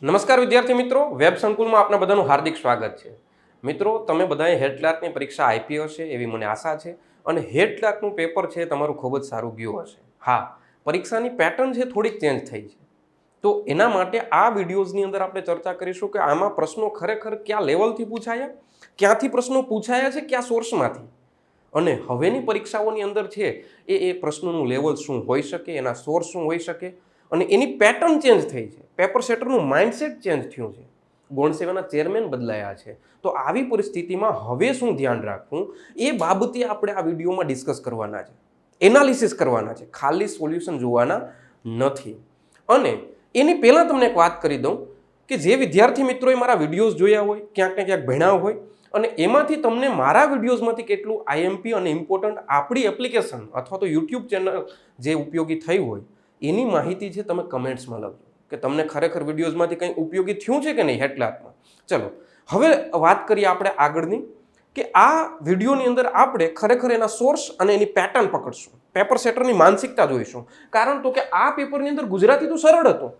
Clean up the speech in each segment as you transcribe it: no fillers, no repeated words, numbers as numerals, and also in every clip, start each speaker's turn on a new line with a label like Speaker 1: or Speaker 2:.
Speaker 1: નમસ્કાર વિદ્યાર્થી મિત્રો, વેબ સંકુલમાં આપના બધાનું હાર્દિક સ્વાગત છે. મિત્રો, તમે બધાએ હેડ ક્લાર્કની પરીક્ષા આપી હશે એવી મને આશા છે અને હેડ ક્લાર્કનું પેપર છે તમારું ખૂબ જ સારું ગયું હશે. હા, પરીક્ષાની પેટર્ન છે થોડીક ચેન્જ થઈ છે. તો એના માટે આ વિડીયોઝની અંદર આપણે ચર્ચા કરીશું કે આમાં પ્રશ્નો ખરેખર કયા લેવલથી પૂછાયા, ક્યાંથી પ્રશ્નો પૂછાયા છે, કયા સોર્સમાંથી, અને હવેની પરીક્ષાઓની અંદર છે એ પ્રશ્નોનું લેવલ શું હોઈ શકે, એના સોર્સ શું હોઈ શકે, અને એની પેટર્ન ચેન્જ થઈ છે. પેપર સેટરનું માઇન્ડસેટ ચેન્જ થયું છે. ગૌણ સેવાના ચેરમેન બદલાયા છે. તો આવી પરિસ્થિતિમાં હવે શું ધ્યાન રાખવું એ બાબતે આપણે આ વિડીયોમાં ડિસ્કસ કરવાના છે, એનાલિસિસ કરવાના છે, ખાલી સોલ્યુશન જોવાના નથી. અને એની પહેલાં તમને એક વાત કરી દઉં કે જે વિદ્યાર્થી મિત્રોએ મારા વિડીયોઝ જોયા હોય, ક્યાંક ને ક્યાંક ભણ્યા હોય અને એમાંથી તમને મારા વિડીયોઝમાંથી કેટલું આઈએમપી અને ઇમ્પોર્ટન્ટ આપણી એપ્લિકેશન અથવા તો યુટ્યુબ ચેનલ જે ઉપયોગી થઈ હોય એની માહિતી છે તમે કમેન્ટ્સમાં લખજો કે તમને ખરેખર વિડીયોઝમાંથી કંઈ ઉપયોગી થયું છે કે નહીં હેડ ક્લાર્કમાં. ચલો હવે વાત કરીએ આપણે આગળની કે આ વિડીયોની અંદર આપણે ખરેખર એના સોર્સ અને એની પેટર્ન પકડશું, પેપર સેટરની માનસિકતા જોઈશું. કારણ તો કે આ પેપરની અંદર ગુજરાતી તો સરળ હતું,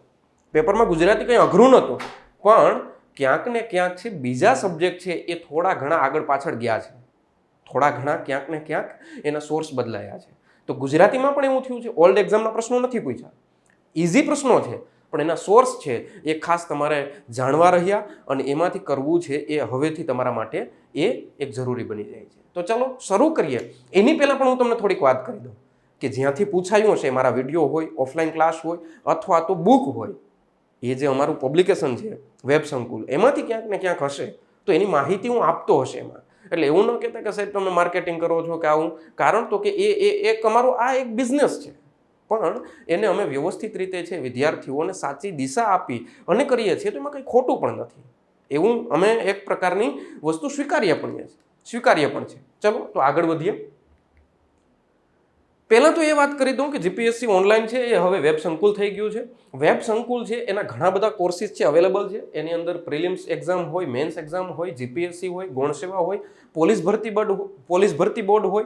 Speaker 1: પેપરમાં ગુજરાતી કંઈ અઘરું નહોતું, પણ ક્યાંક ને ક્યાંક છે બીજા સબ્જેક્ટ છે એ થોડા ઘણા આગળ પાછળ ગયા છે, થોડા ઘણા ક્યાંક ને ક્યાંક એના સોર્સ બદલાયા છે. તો ગુજરાતીમાં પણ એવું થયું છે, ઓલ્ડ એક્ઝામના પ્રશ્નો નથી પૂછ્યા, ઇઝી પ્રશ્નો છે, પણ એના સોર્સ છે એ ખાસ તમારે જાણવા રહ્યા અને એમાંથી કરવું છે એ હવેથી તમારા માટે એ એક જરૂરી બની જાય છે. તો ચલો શરૂ કરીએ. એની પહેલાં પણ હું તમને થોડીક વાત કરી દઉં કે જ્યાંથી પૂછાયું હશે, મારા વિડીયો હોય, ઓફલાઈન ક્લાસ હોય અથવા તો બુક હોય, એ જે અમારું પબ્લિકેશન છે વેબ સંકુલ, એમાંથી ક્યાંક ને ક્યાંક હશે તો એની માહિતી હું આપતો હશે એમાં. એટલે એવું ન કહેતા કે સાહેબ તમે માર્કેટિંગ કરો છો કે આવું, કારણ તો કે એક અમારો આ એક બિઝનેસ છે, પણ એને અમે વ્યવસ્થિત રીતે છે વિદ્યાર્થીઓને સાચી દિશા આપી અને કરીએ છીએ તો એમાં કંઈ ખોટું પણ નથી. એવું અમે એક પ્રકારની વસ્તુ સ્વીકાર્ય પણ છે. ચલો તો આગળ વધીએ. પહેલાં તો એ વાત કરી દઉં કે જીપીએસસી ઓનલાઈન છે એ હવે વેબ સંકુલ થઈ ગયું છે. વેબ સંકુલ છે એના ઘણા બધા કોર્સિસ છે અવેલેબલ છે. એની અંદર પ્રિલિમ્સ એક્ઝામ હોય, મેન્સ એક્ઝામ હોય, જીપીએસસી હોય, ગૌણ સેવા હોય, પોલીસ ભરતી બોર્ડ હોય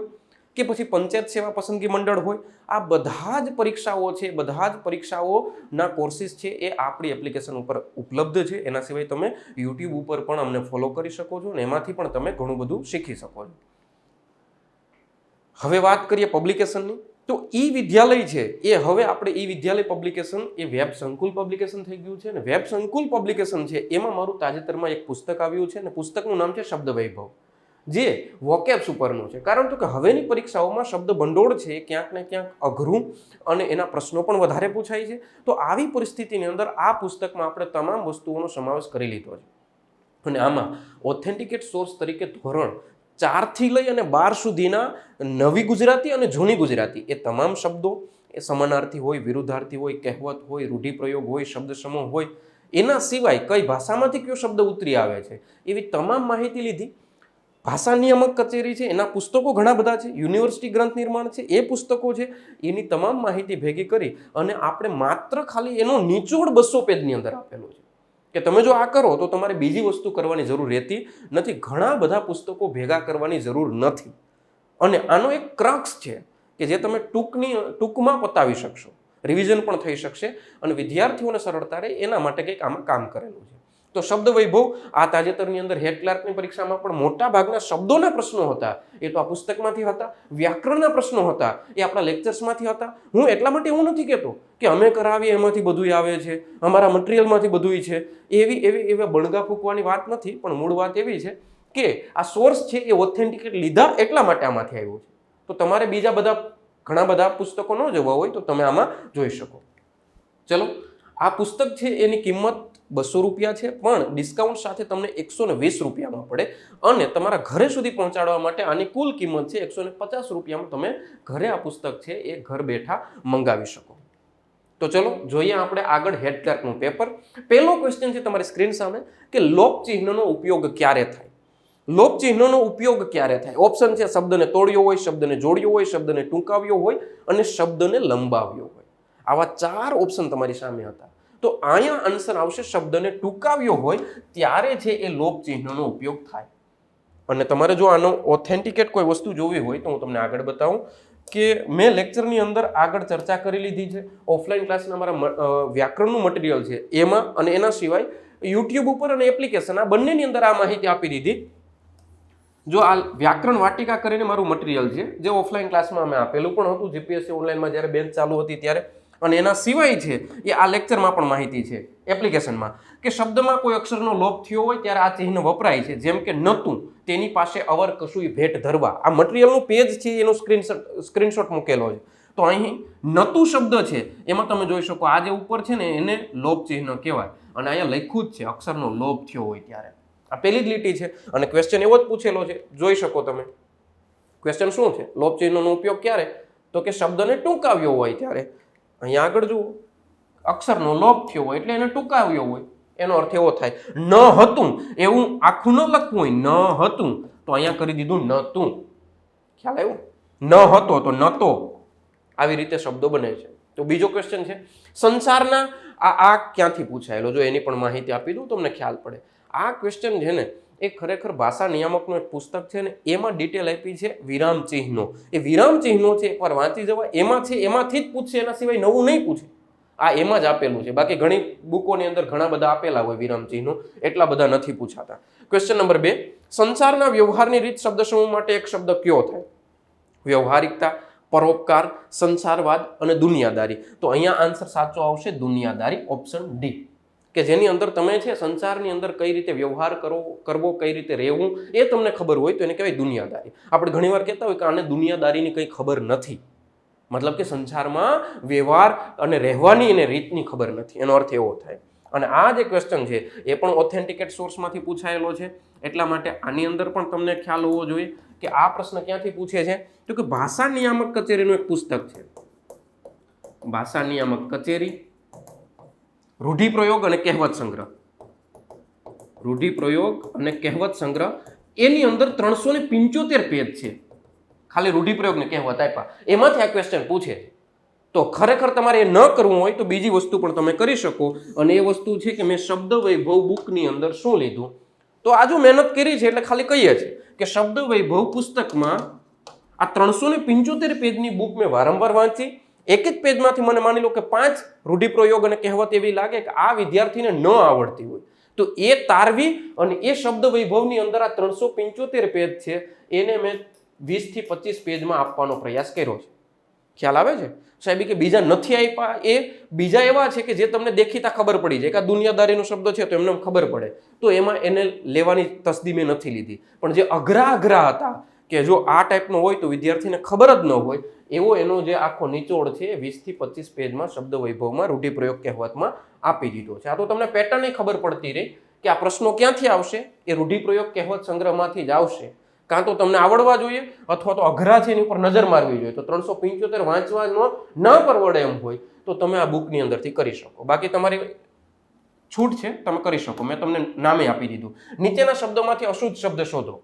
Speaker 1: કે પછી પંચાયત સેવા પસંદગી મંડળ હોય, આ બધા જ પરીક્ષાઓ છે, બધા જ પરીક્ષાઓના કોર્સિસ છે એ આપણી એપ્લિકેશન ઉપર ઉપલબ્ધ છે. એના સિવાય તમે યુટ્યુબ ઉપર પણ અમને ફોલો કરી શકો છો અને એમાંથી પણ તમે ઘણું બધું શીખી શકો છો. હવે વાત કરીએ પબ્લિકેશનની. તો ઈ વિદ્યાલય છે એ હવે આપણે ઈ વિદ્યાલય પબ્લિકેશન એ વેબ સંકુલ પબ્લિકેશન થઈ ગયું છે. અને વેબ સંકુલ પબ્લિકેશન છે એમાં મારું તાજેતરમાં એક પુસ્તક આવ્યું છે અને પુસ્તકનું નામ છે શબ્દ વૈભવ, જે વોકેબ્સ ઉપરનું છે. કારણ તો કે હવેની પરીક્ષાઓમાં શબ્દ ભંડોળ છે ક્યાંક ને ક્યાંક અઘરું અને એના પ્રશ્નો પણ વધારે પૂછાય છે. તો આવી પરિસ્થિતિની અંદર આ પુસ્તકમાં આપણે તમામ વસ્તુઓનો સમાવેશ કરી લીધો છે. અને આમાં ઓથેન્ટિકેટ સોર્સ તરીકે ધોરણ 4થી લઈ અને 12 સુધીના નવી ગુજરાતી અને જૂની ગુજરાતી એ તમામ શબ્દો, એ સમાનાર્થી હોય, વિરુદ્ધાર્થી હોય, કહેવત હોય, રૂઢિપ્રયોગ હોય, શબ્દ સમૂહ હોય, એના સિવાય કઈ ભાષામાંથી કયો શબ્દ ઉતરી આવે છે એવી તમામ માહિતી લીધી. ભાષા નિયામક કચેરી છે એના પુસ્તકો ઘણા બધા છે, યુનિવર્સિટી ગ્રંથ નિર્માણ છે એ પુસ્તકો છે, એની તમામ માહિતી ભેગી કરી અને આપણે માત્ર ખાલી એનો નિચોડ 200 પેજની અંદર આપેલો છે કે તમે જો આ કરો તો તમારે બીજી વસ્તુ કરવાની જરૂર રહેતી નથી, ઘણા બધા પુસ્તકો ભેગા કરવાની જરૂર નથી. અને આનો એક ક્રક્સ છે કે જે તમે ટૂંકમાં પતાવી શકશો, રિવિઝન પણ થઈ શકશે અને વિદ્યાર્થીઓને સરળતા રહે એના માટે કંઈક આમાં કામ કરેલું છે. તો શબ્દ વૈભવ આ તાજેતરની અંદર હેડ ક્લાર્કની પરીક્ષામાં પણ મોટા ભાગના શબ્દોના પ્રશ્નો હતા એ તો આ પુસ્તકમાંથી હતા, વ્યાકરણના પ્રશ્નો હતા એ આપણા લેક્ચર્સમાંથી હતા. હું એટલા માટે એવું નથી કહેતો કે અમે કરાવીએ એમાંથી બધું આવે છે, અમારા મટીરિયલમાંથી બધું છે, એવી બણગા ફૂંકવાની વાત નથી. પણ મૂળ વાત એવી છે કે આ સોર્સ છે એ ઓથેન્ટિકેટ લીધા એટલા માટે આમાંથી આવ્યું છે. તો તમારે બીજા ઘણા બધા પુસ્તકો ન જોવા હોય તો તમે આમાં જોઈ શકો. ચલો, આ પુસ્તક છે એની કિંમત 200 રૂપિયા છે, પણ ડિસ્કાઉન્ટ સાથે તમને 120 રૂપિયામાં પડે અને તમારા ઘરે સુધી પહોંચાડવા માટે આની કુલ કિંમત છે 150 રૂપિયામાં તમે ઘરે આ પુસ્તક છે એ ઘર બેઠા મંગાવી શકો. તો ચલો જોઈએ આપણે આગળ હેડ ક્લાર્કનું પેપર. પહેલો ક્વેશ્ચન છે તમારી સ્ક્રીન સામે કે લોપ ચિહ્નનો ઉપયોગ ક્યારે થાય? લોપ ચિહ્નનો ઉપયોગ ક્યારે થાય? ઓપ્શન છે શબ્દને તોડ્યો હોય, શબ્દને જોડ્યો હોય, શબ્દને ટૂંકાવ્યો હોય અને શબ્દને લંબાવ્યો હોય. આવા 4 ઓપ્શન તમારી સામે હતા. તો અહીંયા આન્સર આવશે શબ્દને ટૂંકાવ્યો હોય ત્યારે છે એ લોપ ચિહ્નનો ઉપયોગ થાય. અને તમારે જો આનો ઓથેન્ટિકેટ કોઈ વસ્તુ જોવી હોય તો હું તમને આગળ બતાવું કે મેં લેક્ચરની અંદર આગળ ચર્ચા કરી લીધી છે. ઓફલાઈન ક્લાસના મારા વ્યાકરણનું મટીરિયલ છે એમાં, અને એના સિવાય યુટ્યુબ ઉપર અને એપ્લિકેશન આ બંનેની અંદર આ માહિતી આપી દીધી. જો આ વ્યાકરણ વાટિકા કરીને મારું મટીરિયલ છે જે ઓફલાઈન ક્લાસમાં અમે આપેલું પણ હતું જીપીએસસી ઓનલાઈનમાં જ્યારે બેન્ચ ચાલુ હતી ત્યારે, અને એના સિવાય છે એ આ લેક્ચરમાં પણ માહિતી છે એપ્લિકેશનમાં, કે શબ્દમાં કોઈ અક્ષરનો લોપ થયો હોય ત્યારે આ ચિહ્ન વપરાય છે. જેમ કે નતું, તેની પાસે અવર કશુંય ભેટ ધરવા. આ મટીરિયલનું પેજ છે એનો સ્ક્રીનશોટ મૂકેલો છે. તો અહીં નતું શબ્દ છે એમાં તમે જોઈ શકો આ જે ઉપર છે ને એને લોપ ચિહ્ન કહેવાય, અને અહીંયા લખ્યું જ છે અક્ષરનો લોપ થયો હોય ત્યારે. આ પહેલી જ લીટી છે અને ક્વેશ્ચન એવો જ પૂછેલો છે, જોઈ શકો તમે. ક્વેશ્ચન શું છે? લોપ ચિહ્નનો ઉપયોગ ક્યારે? તો કે શબ્દને ટૂંકાવ્યો હોય ત્યારે. અહીંયા આગળ જુઓ, અક્ષરનો લોપ થયો હોય એટલે એને ટૂંકાવ્યો હોય, એનો અર્થ એવો થાય. ન હતું એવું આખું ન લખવું હોય, ન હતું તો અહીંયા કરી દીધું નતું. ખ્યાલ આવ્યો? ન હતો તો નતો, આવી રીતે શબ્દો બને છે. તો બીજો ક્વેશ્ચન છે સંસારના, આ ક્યાંથી પૂછાયેલો, જો એની પણ માહિતી આપી દઉં તમને ખ્યાલ પડે. આ ક્વેશ્ચન છે ને એ ખરેખર ભાષા નિયામકનું એક પુસ્તક છે ને એમાં ડિટેલ આપી છે વિરામ ચિહ્નો. એ વિરામ ચિહ્નો છે એકવાર વાંચી જવા, એમાં છે એમાંથી જ પૂછશે, એના સિવાય નવું નહીં પૂછે. આ એમાં જ આપેલું છે. બાકી ઘણી બુકોની અંદર ઘણા બધા આપેલા હોય વિરામ ચિહ્નો, એટલા બધા નથી પૂછાતા. ક્વેશ્ચન નંબર 2, સંસારના વ્યવહારની રીત શબ્દ સમૂહ માટે એક શબ્દ કયો થાય? વ્યવહારિકતા, પરોપકાર, સંસારવાદ અને દુનિયાદારી. તો અહીંયા આન્સર સાચો આવશે દુનિયાદારી, ઓપ્શન ડી, કે જેની અંદર તમે છે સંસારની અંદર કઈ રીતે વ્યવહાર કરવો, કઈ રીતે રહેવું એ તમને ખબર હોય તો એને કહેવાય દુનિયાદારી. આપણે ઘણીવાર કહેતા હોય કે આને દુનિયાદારીની કંઈ ખબર નથી, મતલબ કે સંસારમાં વ્યવહાર અને રહેવાની એને રીતની ખબર નથી, એનો અર્થ એવો થાય. અને આ જે ક્વેશ્ચન છે એ પણ ઓથેન્ટિકેટ સોર્સમાંથી પૂછાયેલો છે, એટલા માટે આની અંદર પણ તમને ખ્યાલ હોવો જોઈએ કે આ પ્રશ્ન ક્યાંથી પૂછે છે. તો કે ભાષા નિયામક કચેરીનું એક પુસ્તક છે, ભાષા નિયામક કચેરી, રૂઢિપ્રયોગ અને કહેવત સંગ્રહ. રૂઢિપ્રયોગ અને કહેવત સંગ્રહ, એની અંદર 375 પેજ છે, ખાલી રૂઢિપ્રયોગ ને કહેવત આપ્યા, એમાંથી આ ક્વેશ્ચન પૂછે છે. તો ખરેખર તમારે એ ન કરવું હોય તો બીજી વસ્તુ પણ તમે કરી શકો, અને એ વસ્તુ છે કે મેં શબ્દ વૈભવ બુકની અંદર શું લીધું. તો આ જો મહેનત કરી છે એટલે ખાલી કહીએ છીએ કે શબ્દ વૈભવ પુસ્તકમાં આ 375 પેજની બુક મેં વારંવાર વાંચી. એક જ પેજમાંથી મને માની લો કે 5 રૂઢિપ્રયોગ અને કહેવત એવી લાગે કે આ વિદ્યાર્થીને ન આવડતી હોય તો એ તારવી, અને એ શબ્દ વૈભવની અંદર આ 375 પેજ છે એને મેં 20 થી 25 પેજમાં આપવાનો પ્રયાસ કર્યો છે. ખ્યાલ આવે છે સાહેબ? કે બીજા નથી આપ્યા, એ બીજા એવા છે કે જે તમને દેખીતા ખબર પડી જાય કે આ દુનિયાદારીનો શબ્દ છે તો એમને ખબર પડે, તો એમાં એને લેવાની તસદી મેં નથી લીધી. પણ જે અઘરા હતા કે જો આ ટાઈપનો હોય તો વિદ્યાર્થીને ખબર જ ન હોય, એવો એનો જે આખો નિચોડ છે 20 થી 25 પેજમાં શબ્દ વૈભવમાં રૂઢિપ્રયોગ કહેવતમાં આપી દીધો છે. આ તો તમને પેટર્ન ખબર પડતી રહી કે આ પ્રશ્નો ક્યાંથી આવશે, એ રૂઢિપ્રયોગ કહેવત સંગ્રહમાંથી જ આવશે. કાં તો તમને આવડવા જોઈએ અથવા તો અઘરા છે એની ઉપર નજર મારવી જોઈએ. તો 375 વાંચવાનો ન પરવડે એમ હોય તો તમે આ બુકની અંદરથી કરી શકો. બાકી તમારી છૂટ છે, તમે કરી શકો. મેં તમને નામે આપી દીધું. નીચેના શબ્દોમાંથી અશુદ્ધ શબ્દ શોધો.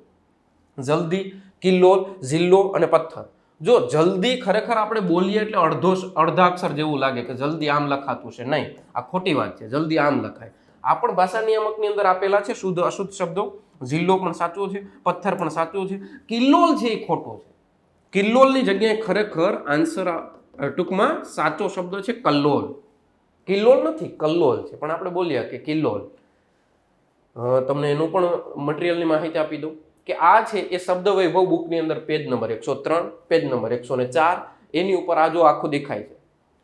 Speaker 1: જલ્દી, કિલ્લોલ, જિલ્લો અને પથ્થર. જો જલ્દી ખરેખર આપણે બોલીએ એટલે અડધા અક્ષર જેવું લાગે કે જલ્દી આમ લખાતું છે, નહીં, આ ખોટી વાત છે. જલ્દી આમ લખાય. આ પણ ભાષા નિયામકની અંદર આપેલા છે શુદ્ધ અશુદ્ધ શબ્દો. જિલ્લો પણ સાચો છે, પથ્થર પણ સાચો છે, કિલ્લોલ છે એ ખોટો છે. કિલ્લોલની જગ્યાએ ખરેખર આન્સર ટૂંકમાં સાચો શબ્દ છે કલ્લોલ. કિલ્લોલ નથી, કલ્લોલ છે, પણ આપણે બોલીએ કે કિલ્લોલ. તમને એનું પણ મટીરિયલની માહિતી આપી દઉં કે આ છે એ શબ્દ વૈભવ બુકની અંદર પેજ નંબર 103, પેજ નંબર 104, એની ઉપર આ જો આખું દેખાય છે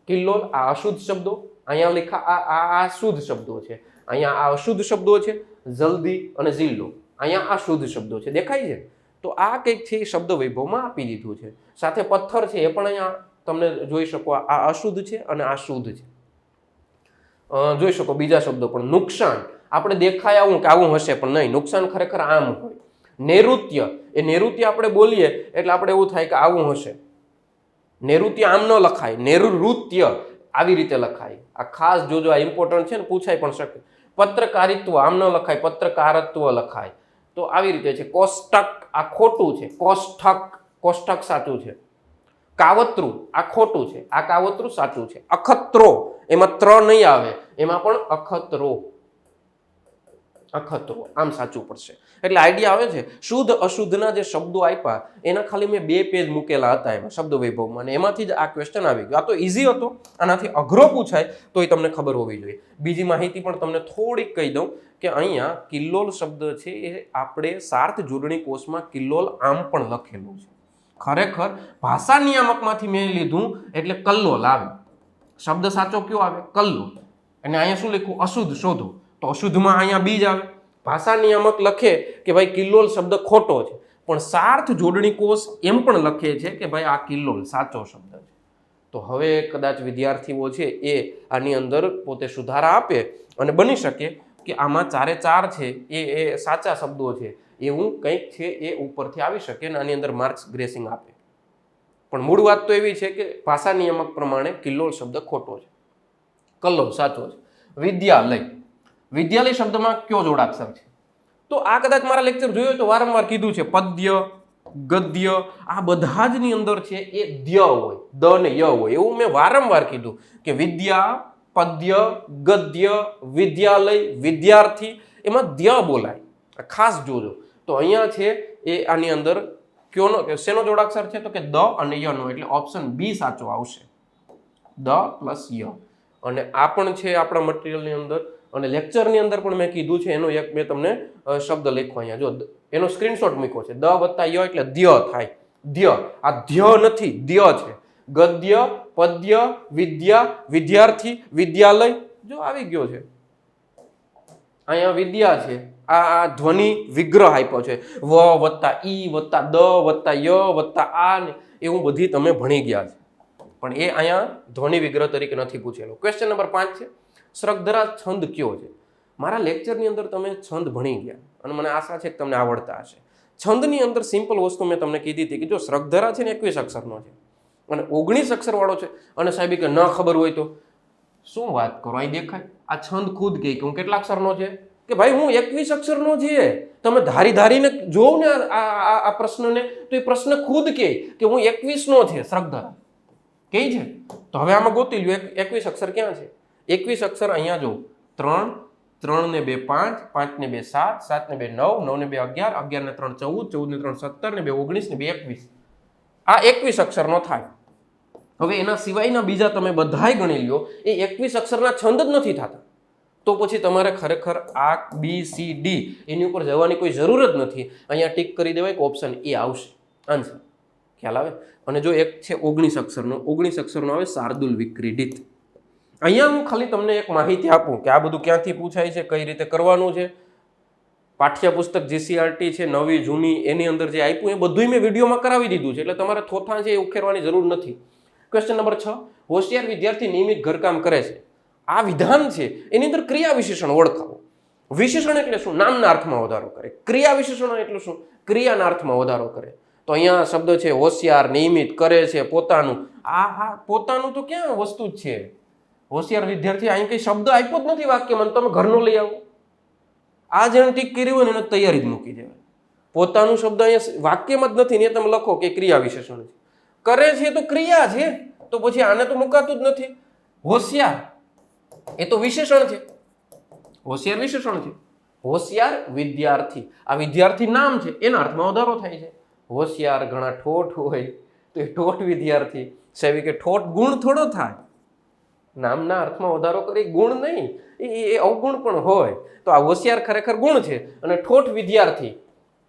Speaker 1: કિલ્લોલ. આ અશુદ્ધ શબ્દો અહીંયા લખા, આ શુદ્ધ શબ્દો છે. અહીંયા આ અશુદ્ધ શબ્દો છે જલ્દી અને જિલ્લો. અહીંયા આ શુદ્ધ શબ્દો છે, દેખાય છે? તો આ કંઈક છે એ શબ્દ વૈભવમાં આપી દીધું છે. સાથે પથ્થર છે એ પણ અહીંયા તમને જોઈ શકો, આ અશુદ્ધ છે અને આ શુદ્ધ છે. જોઈ શકો બીજા શબ્દો પણ. નુકસાન આપણે દેખાય આવું કે આવું હશે, પણ નહીં, નુકસાન ખરેખર આમ હોય. નૈઋત્ય, એ નૈઋત્ય આપણે બોલીએ એટલે આપણે એવું થાય કે આવું હશે. નૈઋત્ય આમ ન લખાય, નૈઋત્ય આવી રીતે લખાય. આ ખાસ જોજો, આ ઇમ્પોર્ટન્ટ છે ને, પૂછાઈ પણ શકે. પત્રકારિત્વ આમ ન લખાય, પત્રકારત્વ લખાય. તો આવી રીતે છે. કોષ્ટક આ ખોટું છે, કોષ્ટક, કોષ્ટક સાચું છે. કાવતરું આ ખોટું છે, આ કાવતરું સાચું છે. અખત્રો એમાં ત્ર નહીં આવે, એમાં પણ અખત્રો. અખતરો, આમ સાચું પડશે. એટલે આઈડિયા આવે છે. શુદ્ધ અશુદ્ધના જે શબ્દો આપ્યા એના ખાલી મેં 2 પેજ મૂકેલા હતા એમાં શબ્દ વૈભવમાં, અને એમાંથી જ આ ક્વેશ્ચન આવી ગયો. આ તો ઇઝી હતો, આનાથી અઘરો પૂછાય તોય તમને ખબર હોવી જોઈએ. બીજી માહિતી પણ તમને થોડીક કહી દઉં કે અહીંયા કિલ્લોલ શબ્દ છે એ આપણે સાર્થ જોડણી કોષમાં કિલ્લોલ આમ પણ લખેલું છે. ખરેખર ભાષા નિયામકમાંથી મેં લીધું એટલે કલ્લોલ આવે. શબ્દ સાચો કયો આવે? કલ્લોલ. અને અહીંયા શું લખ્યું? અશુદ્ધ શોધો. તો અશુદ્ધમાં અહીંયા બીજ આવે. ભાષા નિયામક લખે કે ભાઈ કિલ્લોલ શબ્દ ખોટો છે, પણ સાર્થ જોડણી કોષ એમ પણ લખે છે કે ભાઈ આ કિલ્લોલ સાચો શબ્દ છે. તો હવે કદાચ વિદ્યાર્થીઓ છે એ આની અંદર પોતે સુધારા આપે અને બની શકે કે આમાં 4 છે એ સાચા શબ્દો છે, એવું કંઈક છે એ ઉપરથી આવી શકે અને આની અંદર માર્ક્સ ગ્રેસિંગ આપે. પણ મૂળ વાત તો એવી છે કે ભાષા નિયામક પ્રમાણે કિલ્લોલ શબ્દ ખોટો છે, કલ્લોલ સાચો છે. વિદ્યાલય, વિદ્યાલય શબ્દમાં કયો જોડાક્ષર છે? તો આ કદાચ મારા લેક્ચર જોયો તો વારંવાર કીધું છે, પદ્ય, ગદ્ય, આ બધા જ ની અંદર છે એ દ્ય હોય, દ ને ય હોય. એવું મેં વારંવાર કીધું કે વિદ્યા, પદ્ય, ગદ્ય, વિદ્યાલય, વિદ્યાર્થી, એમાં દ્ય બોલાય. ખાસ જોજો. તો અહીંયા છે એ આની અંદર કયોનો શેનો જોડાક્ષર છે? તો કે દ અને ય નો, એટલે ઓપ્શન બી સાચો આવશે, દ પ્લસ ય. અને આ પણ છે આપણા મટીરિયલની અંદર, અને લેક્ચરની અંદર પણ મેં કીધું છે. એનો એક મેં તમને શબ્દ લખ્યો અહીંયા, જો એનો સ્ક્રીનશોટ મૂક્યો છે. દ વત્તા ય એટલે દ્ય થાય. દ્ય, આ ધ્ય નથી, દ્ય છે. ગદ્ય, પદ્ય, વિદ્યા, વિદ્યાર્થી, વિદ્યાલય, જો આવી ગયો છે. અહીંયા વિદ્યા છે, આ ધ્વનિ વિગ્રહ આપ્યો છે, વ વત્તા ઈ વત્તા દ વત્તા ય વત્તા આ ને એવું બધી તમે ભણી ગયા છે, પણ એ અહીંયા ધ્વનિ વિગ્રહ તરીકે નથી પૂછેલો. ક્વેશ્ચન નંબર 5 છે, શ્રગધરા છંદ કયો છે? મારા લેક્ચરની અંદર તમે છંદ ભણી ગયા અને મને આશા છે કે તમને આવડતા હશે. છંદની અંદર સિમ્પલ વસ્તુ મેં તમને કીધી હતી કે જો શ્રગધરા છે ને 21 અક્ષરનો છે અને 19 અક્ષરવાળો છે, અને સાહેબ કે ન ખબર હોય તો શું વાત કરો, અહીં દેખાય આ છંદ ખુદ કે હું કેટલા અક્ષરનો છે કે ભાઈ હું 21 અક્ષરનો છે. તમે ધારીને જોવ ને આ પ્રશ્નને તો એ પ્રશ્ન ખુદ કે હું 21 નો છે શ્રગધરા કઈ છે. તો હવે આમાં ગોતી લ્યો 21 અક્ષર ક્યાં છે? 21 અક્ષર અહીંયા જો 3, 3 ને 2 5, 5 ને 2 7, 7 ને 2 9, 9 ને 2 11, 11 ને 3 14, 14 ને 3 17, ને 2 19, ને 2 21. આ 21 અક્ષરનો થાય. હવે એના સિવાયના બીજા તમે બધાય ગણી લ્યો એ 21 અક્ષરના છંદ જ નથી થતા. તો પછી તમારે ખરેખર આ બી સી ડી એની ઉપર જવાની કોઈ જરૂર જ નથી. અહીંયા ટીક કરી દેવાય કે ઓપ્શન એ આવશે આન્સર. ખ્યાલ આવે? અને જો એક છે 19 અક્ષરનો, 19 અક્ષરનો આવે શાર્દુલ વિક્રીડિત. અહીંયા હું ખાલી તમને એક માહિતી આપું કે આ બધું ક્યાંથી પૂછાય છે, કઈ રીતે કરવાનું છે. પાઠ્યપુસ્તક જીસીઆરટી છે નવી જૂની એની અંદર જે આપ્યું એ બધું મેં વિડીયોમાં કરાવી દીધું છે, એટલે તમારે થોથા છે એ ઉકેરવાની જરૂર નથી. ક્વેશ્ચન નંબર 6, હોશિયાર વિદ્યાર્થી નિયમિત ઘરકામ કરે છે. આ વિધાન છે એની અંદર ક્રિયા વિશેષણ ઓળખાવો. વિશેષણ એટલે શું? નામના અર્થમાં વધારો કરે. ક્રિયા વિશેષણ એટલે શું? ક્રિયાના અર્થમાં વધારો કરે. તો અહીંયા શબ્દ છે હોશિયાર, નિયમિત, કરે છે, પોતાનું. હા પોતાનું તો ક્યાં વસ્તુ જ છે? હોશિયાર વિદ્યાર્થી અહીં કઈ શબ્દ આપ્યો જ નથી વાક્યમાં, તમે ઘરનો લઈ આવો. આ જેને ટીક કરી હોય ને એને તૈયારી જ મૂકી દેવાય. પોતાનું શબ્દ અહીંયા વાક્યમાં જ નથી ને તમે લખો કે ક્રિયા વિશેષણ છે. કરે છે તો ક્રિયા છે, તો પછી આને તો મુકાતું જ નથી. હોશિયાર એ તો વિશેષણ છે, હોશિયાર વિશેષણ છે. હોશિયાર વિદ્યાર્થી, આ વિદ્યાર્થી નામ છે, એના અર્થમાં વધારો થાય છે. હોશિયાર ઘણા ઠોઠ હોય તો એ ઠોઠ વિદ્યાર્થી. સાહેબ કે ઠોઠ ગુણ થોડો થાય, નામના અર્થમાં વધારો કરી ગુણ નહીં, એ અવગુણ પણ હોય. તો આ હોશિયાર ખરેખર ગુણ છે, અને ઠોઠ વિદ્યાર્થી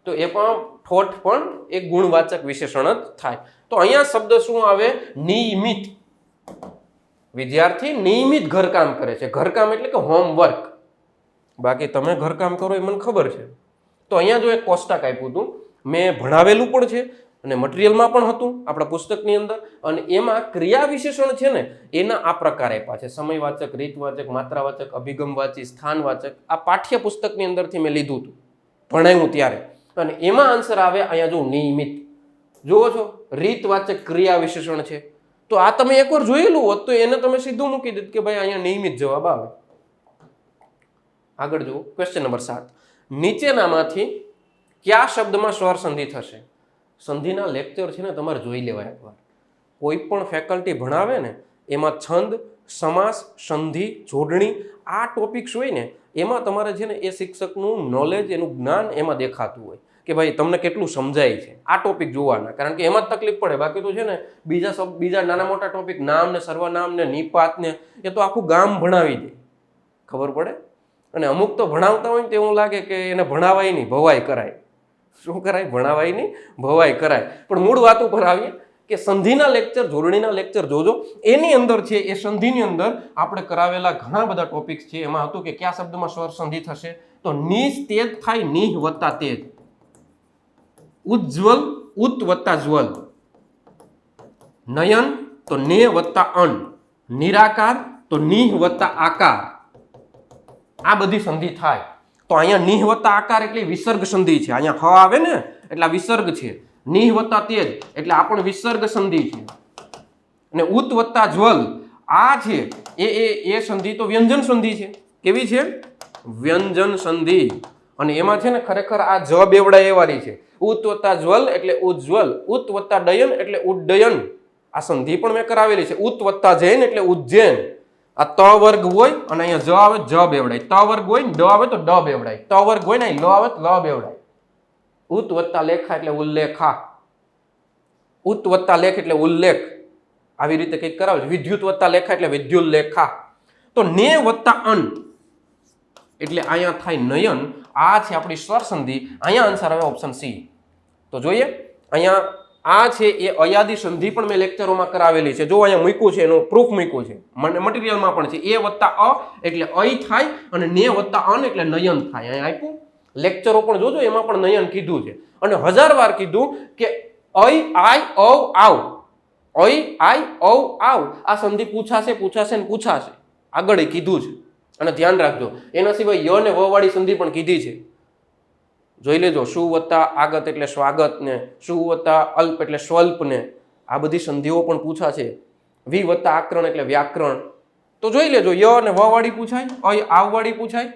Speaker 1: તો એ પણ ઠોઠ પણ એક ગુણવાચક વિશેષણ જ થાય. તો અહીંયા શબ્દ શું આવે? નિયમિત. વિદ્યાર્થી નિયમિત ઘરકામ કરે છે. ઘરકામ એટલે કે હોમવર્ક. બાકી તમે ઘરકામ કરો એ મને ખબર છે. તો અહીંયા જો એક કોષ્ટક આપ્યું હતું, મેં ભણાવેલું પણ છે અને મટીરિયલમાં પણ હતું આપણા પુસ્તકની અંદર, અને એમાં ક્રિયા વિશેષણ છે ને એના આ પ્રકાર આપ્યા છે: સમયવાચક, રીતવાચક, માત્રાવાચક, અભિગમવાચી, સ્થાનવાચક. આ પાઠ્યપુસ્તકની અંદરથી મેં લીધું હતું ભણાવ્યું ત્યારે, અને એમાં આન્સર આવે અહીંયા જો નિયમિત. જુઓ છો, રીતવાચક ક્રિયા વિશેષણ છે. તો આ તમે એકવાર જોયેલું હોત તો એને તમે સીધું મૂકી દીધું કે ભાઈ અહીંયા નિયમિત જવાબ આવે. આગળ જુઓ, ક્વેશ્ચન નંબર 7, નીચેનામાંથી કયા શબ્દમાં સ્વર સંધિ થશે? સંધિના લેક્ચર છે ને તમારે જોઈ લેવાય એકવાર. કોઈ પણ ફેકલ્ટી ભણાવે ને એમાં છંદ, સમાસ, સંધિ, જોડણી આ ટોપિક્સ હોય ને એમાં તમારે છે ને એ શિક્ષકનું નોલેજ, એનું જ્ઞાન એમાં દેખાતું હોય કે ભાઈ તમને કેટલું સમજાય છે. આ ટોપિક જોવાના, કારણ કે એમાં જ તકલીફ પડે. બાકી તો છે ને બીજા નાના મોટા ટોપિક, નામ ને સર્વનામ ને નિપાત ને, એ તો આખું ગામ ભણાવી દે, ખબર પડે. અને અમુક તો ભણાવતા હોય ને તો એવું લાગે કે એને ભણાવાય નહીં, ભવાઈ કરાય. શું કરાય? ભણાવાય નહીં, ભવાઈ કરાય. પણ મૂળ વાત ઉપર આવીએ કે સંધિના લેક્ચર, જોડણીના લેક્ચર જોજો. એની અંદર છે એ સંધિની અંદર આપણે કરાવેલા ઘણા બધા ટોપિક્સ છે. એમાં હતું કે કયા શબ્દમાં સ્વર સંધિ થશે, તો નિશ તેજ થાય, નિહ વત્તા તેજ. ઉજ્જવલ, ઉત વત્તા જ્વલ. નયન તો ને વત્તા અન. નિરાકાર તો નિહ વત્તા આકાર. આ બધી સંધિ થાય. તો અહીંયા નિહ વત્તા આકાર એટલે વિસર્ગ સંધિ છે. અહીંયા હ આવે ને એટલે આ વિસર્ગ છે. નિહ વત્તા તેજ એટલે આ પણ વિસર્ગ સંધિ છે. અને ઉત વત્તા જ્વલ આ છે એ સંધિ તો વ્યંજન સંધિ છે. કેવી છે? વ્યંજન સંધિ. અને એમાં છે ને ખરેખર આ જ બેવડા એ વાળી છે. ઉત વત્તા જ્વલ એટલે ઉજ્જવલ, ઉત વત્તા ડયન એટલે ઉડ્ડયન. આ સંધિ પણ મેં કરાવેલી છે. ઉત વત્તા જૈન એટલે ઉજ્જૈન. આ ત વર્ગ હોય અને અહીંયા જ આવે, જ બેવડાય. ત વર્ગ હોય ને ડ આવે તો ડ બેવડાય. ત વર્ગ હોય ને લ આવે તો લ બેવડાય. ઉત વત્તા લેખા એટલે ઉલ્લેખા. ઉત વત્તા લેખ એટલે ઉલ્લેખ. આવી રીતે કંઈક કરાવે છે. વિદ્યુત વત્તા લેખા એટલે વિદ્યુલ્લેખા. તો ને વત્તા અન એટલે અહીંયા થાય નયન. આ છે આપણી સ્વર સંધિ. અહીંયા આન્સર આવે ઓપ્શન સી. તો જોઈએ અહીંયા આ છે એ અયાદી સંધિ પણ મેં લેક્ચરોમાં કરાવેલી છે. જો અહીંયા મૂક્યું છે, એનું પ્રૂફ મૂક્યું છે, મટીરિયલમાં પણ છે. એ વત્તા અ એટલે અય થાય અને ને વત્તા અન એટલે નયન થાય. અહીંયા આપ્યું. લેક્ચરો પણ જોજો, એમાં પણ નયન કીધું છે. અને 1000 વાર કીધું કે અય આય ઔ આવ, અય આય ઔ આવ. આ સંધિ પૂછાશે ને પૂછાશે. આગળ કીધું છે. અને ધ્યાન રાખજો, એના સિવાય ય ને વ વાળી સંધિ પણ કીધી છે. જોઈ લેજો. શું વત્તા આગત એટલે સ્વાગત ને, શું વત્તા અલ્પ એટલે સ્વલ્પ ને, આ બધી સંધિઓ પણ પૂછાશે. વી વત્તા આકરણ એટલે વ્યાકરણ. તો જોઈ લેજો, ય અને વ વાળી પૂછાય, અય આવ વાળી પૂછાય.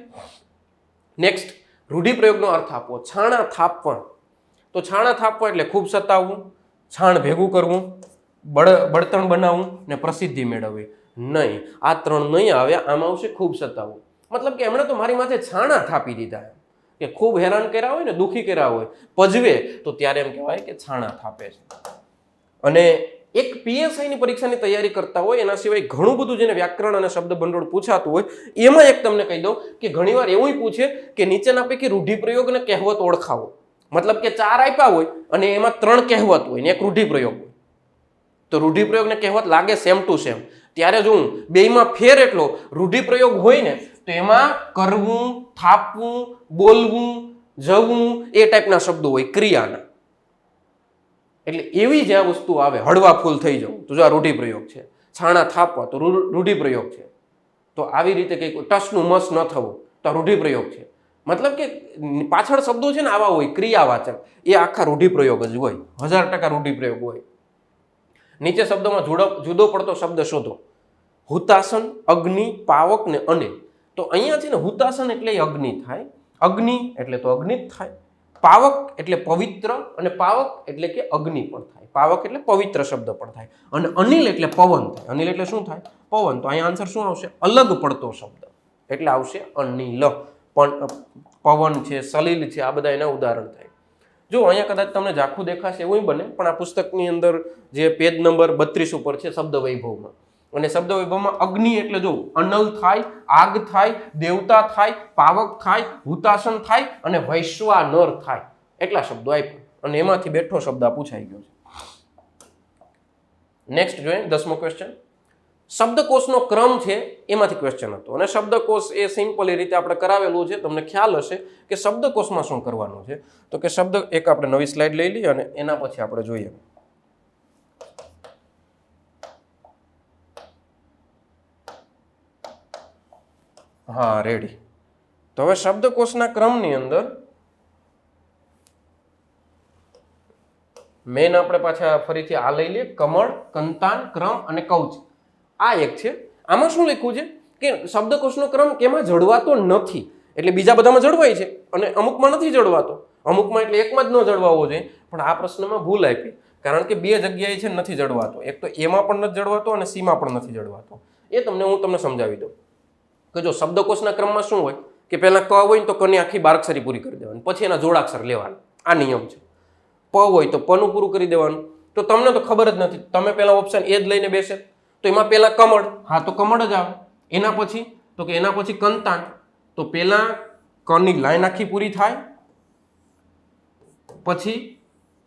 Speaker 1: નેક્સ્ટ, રૂઢિપ્રયોગનો અર્થ આપો. છાણા થાપવા. તો છાણા થાપવા એટલે ખૂબ સતાવવું, છાણ ભેગું કરવું, બળતણ બનાવવું ને પ્રસિદ્ધિ મેળવવી. નહીં, આ ત્રણ નહીં આવે. આમાં આવશે ખૂબ સતાવવું. મતલબ કે એમણે તો મારી માથે છાણા થાપી દીધા, કે ખૂબ હેરાન કર્યા હોય ને, દુઃખી કર્યા હોય, પજવે તો ત્યારે એમ કહેવાય કે છાણા થાપે છે. અને એક પીએસઆઈની પરીક્ષાની તૈયારી કરતા હોય, એના સિવાય ઘણું બધું જેને વ્યાકરણ અને શબ્દ ભંડોળ પૂછાતું હોય, એમાં એક તમને કહી દઉં કે ઘણીવાર એવું પૂછે કે નીચેના પૈકી રૂઢિપ્રયોગ અને કહેવત ઓળખાવો. મતલબ કે 4 આપ્યા હોય અને એમાં 3 કહેવત હોય ને 1 રૂઢિપ્રયોગ હોય. તો રૂઢિપ્રયોગ ને કહેવત લાગે સેમ ટુ સેમ. ત્યારે જો બેયમાં ફેર એટલો, રૂઢિપ્રયોગ હોય ને તો એમાં કરવું, થાપવું, બોલવું, જવું એ ટાઈપના શબ્દો હોય ક્રિયાના. એટલે એવી જ આ વસ્તુ આવે. હળવા ફૂલ થઈ જવું તો જો આ રૂઢિપ્રયોગ છે. છાણા થાપવા તો રૂઢિપ્રયોગ છે. તો આવી રીતે કંઈક ટસનું મસ ન થવું તો આ રૂઢિપ્રયોગ છે. મતલબ કે પાછળ શબ્દો છે ને આવા હોય ક્રિયાવાચક, એ આખા રૂઢિપ્રયોગ જ હોય. 1000% રૂઢિપ્રયોગ હોય. નીચે શબ્દોમાં જુદો પડતો શબ્દ શોધો. હુતાસન, અગ્નિ, પાવક ને અનિલ. તો અહીંયા છે ને હુતાસન એટલે અગ્નિ થાય, અગ્નિ એટલે તો અગ્નિ જ થાય, પાવક એટલે પવિત્ર, અને પાવક એટલે કે અગ્નિ પણ થાય. પાવક એટલે પવિત્ર શબ્દ પણ થાય. અને અનિલ એટલે પવન થાય. અનિલ એટલે શું થાય? પવન. તો અહીંયા આન્સર શું આવશે? અલગ પડતો શબ્દ એટલે આવશે અનિલ. પણ પવન છે, સલીલ છે, આ બધા એના ઉદાહરણ થાય. જો અહીંયા કદાચ તમને ઝાખું દેખાશે એવું બને, પણ આ પુસ્તકની અંદર જે પેજ નંબર 32 ઉપર છે શબ્દ વૈભવમાં, અને શબ્દ વૈભવમાં અગ્નિ એટલે જો અનલ થાય, આગ થાય, દેવતા થાય, પાવક થાય, હુતાસન થાય અને વૈશ્વાનર થાય. એટલા શબ્દો આપ્યા અને એમાંથી બેઠો શબ્દ આ પૂછાઈ ગયો છે. નેક્સ્ટ જોઈએ 10મો ક્વેશ્ચન. શબ્દકોશનો ક્રમ છે એમાંથી ક્વેશ્ચન હતો, અને શબ્દકોશ એ સિમ્પલી રીતે આપણે કરાવેલું છે. તમને ખ્યાલ હશે કે શબ્દકોશમાં શું કરવાનું છે. તો કે શબ્દ એક આપણે નવી સ્લાઇડ લઈ લઈએ અને એના પછી આપણે જોઈએ. હા, રેડી. તો હવે શબ્દકોશના ક્રમની અંદર મેન આપણે પાછા ફરીથી આ લઈ લઈએ. કમળ, કંતાન, ક્રમ અને કૌચ. આ એક છે. આમાં શું લખ્યું છે કે શબ્દકોશનો ક્રમ કેમાં જળવાતો નથી. એટલે બીજા બધામાં જળવાય છે અને અમુકમાં નથી જળવાતો. અમુકમાં એટલે એકમાં જ ન જળવાવો જોઈએ. પણ આ પ્રશ્નમાં ભૂલ આપી, કારણ કે 2 જગ્યાએ છે નથી જળવાતો. એક તો એમાં પણ નથી જળવાતો અને સીમાં પણ નથી જળવાતો. એ હું તમને સમજાવી દઉં કે જો શબ્દકોશના ક્રમમાં શું હોય કે પહેલાં ક હોય ને તો કની આખી બારક્ષરી પૂરી કરી દેવાની, પછી એના જોડાક્ષર લેવાના. આ નિયમ છે. પ હોય તો પનું પૂરું કરી દેવાનું. તો તમને તો ખબર જ નથી, તમે પહેલાં ઓપ્શન એ જ લઈને બેસે તો એમાં પહેલાં કમળ, હા તો કમળ જ આવે. એના પછી તો કે એના પછી કંતાન, તો પહેલાં કની લાઈન આખી પૂરી થાય, પછી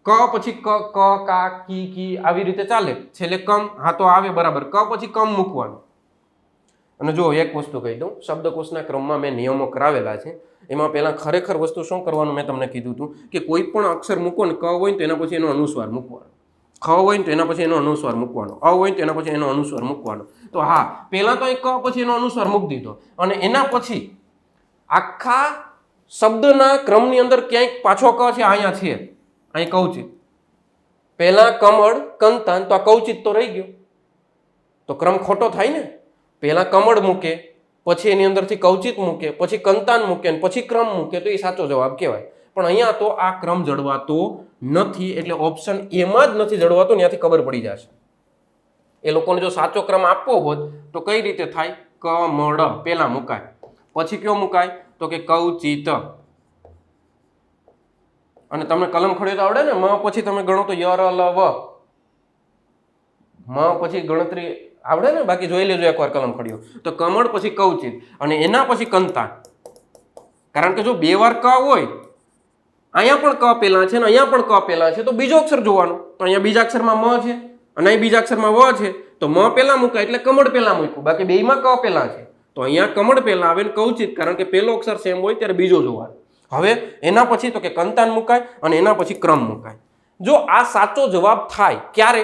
Speaker 1: ક, પછી ક ક કા કી કી આવી રીતે ચાલે, છેલ્લે કમ, હા તો આવે બરાબર. ક પછી કમ મૂકવાનું. અને જો એક વસ્તુ કહી દઉં, શબ્દકોશના ક્રમમાં મેં નિયમો કરાવેલા છે. એમાં પહેલાં ખરેખર વસ્તુ શું કરવાનું મેં તમને કીધું હતું કે કોઈ પણ અક્ષર મૂકો ને, ક હોય ને તો એના પછી એનો અનુસ્વાર મૂકવાનો, ખ હોય ને તો એના પછી એનો અનુસ્વાર મૂકવાનો, અ હોય ને તો એના પછી એનો અનુસ્વાર મૂકવાનો. તો હા, પહેલાં તો એ ક પછી એનો અનુસ્વાર મૂકી દીધો, અને એના પછી આખા શબ્દના ક્રમની અંદર ક્યાંક પાછો ક છે, અહીંયા છે, અહીં કૌચિત. પહેલા કમળ કંતાન, તો આ કૌચિત તો રહી ગયો, તો ક્રમ ખોટો થાય ને. પહેલા કમળ મૂકે, પછી એની અંદરથી કૌચિત મૂકે, પછી કંતાન મૂકે, પછી ક્રમ મૂકે, તો એ સાચો જવાબ કહેવાય. પણ અહીંયા તો આ ક્રમ જળવાતો નથી, એટલે ઓપ્શન એમાં જ નથી જળવાતો. ત્યાંથી ખબર પડી જશે. એ લોકોને જો સાચો ક્રમ આપવો હોત તો કઈ રીતે થાય? કમળ પહેલા મુકાય, પછી કયો મુકાય? તો કે કૌચિત. અને તમને કલમ ખડ્યો તો આવડે ને, મ પછી તમે ગણો તો યર લ વ, મ પછી ગણતરી આવડે ને, બાકી જોઈ લેજો એકવાર કલમ ખડ્યો. તો કમળ પછી કૌચિત, અને એના પછી કંતાન. કારણ કે જો બે વાર ક હોય, અહીંયા પણ ક પેલા છે ને અહીંયા પણ ક પેલા છે, તો બીજો અક્ષર જોવાનો. તો અહીંયા બીજા અક્ષરમાં મ છે અને અહીં બીજા અક્ષરમાં વ છે, તો મ પેલા મુકાય એટલે કમળ પેલા મૂક્યું. બાકી બેયમાં ક પેલા છે, તો અહીંયા કમળ પેલા આવે ને કૌચિત, કારણ કે પેલો અક્ષર સેમ હોય ત્યારે બીજો જોવાનો. હવે એના પછી તો કે કંતાન મુકાય, અને એના પછી ક્રમ મુકાય. જો આ સાચો જવાબ થાય ક્યારે?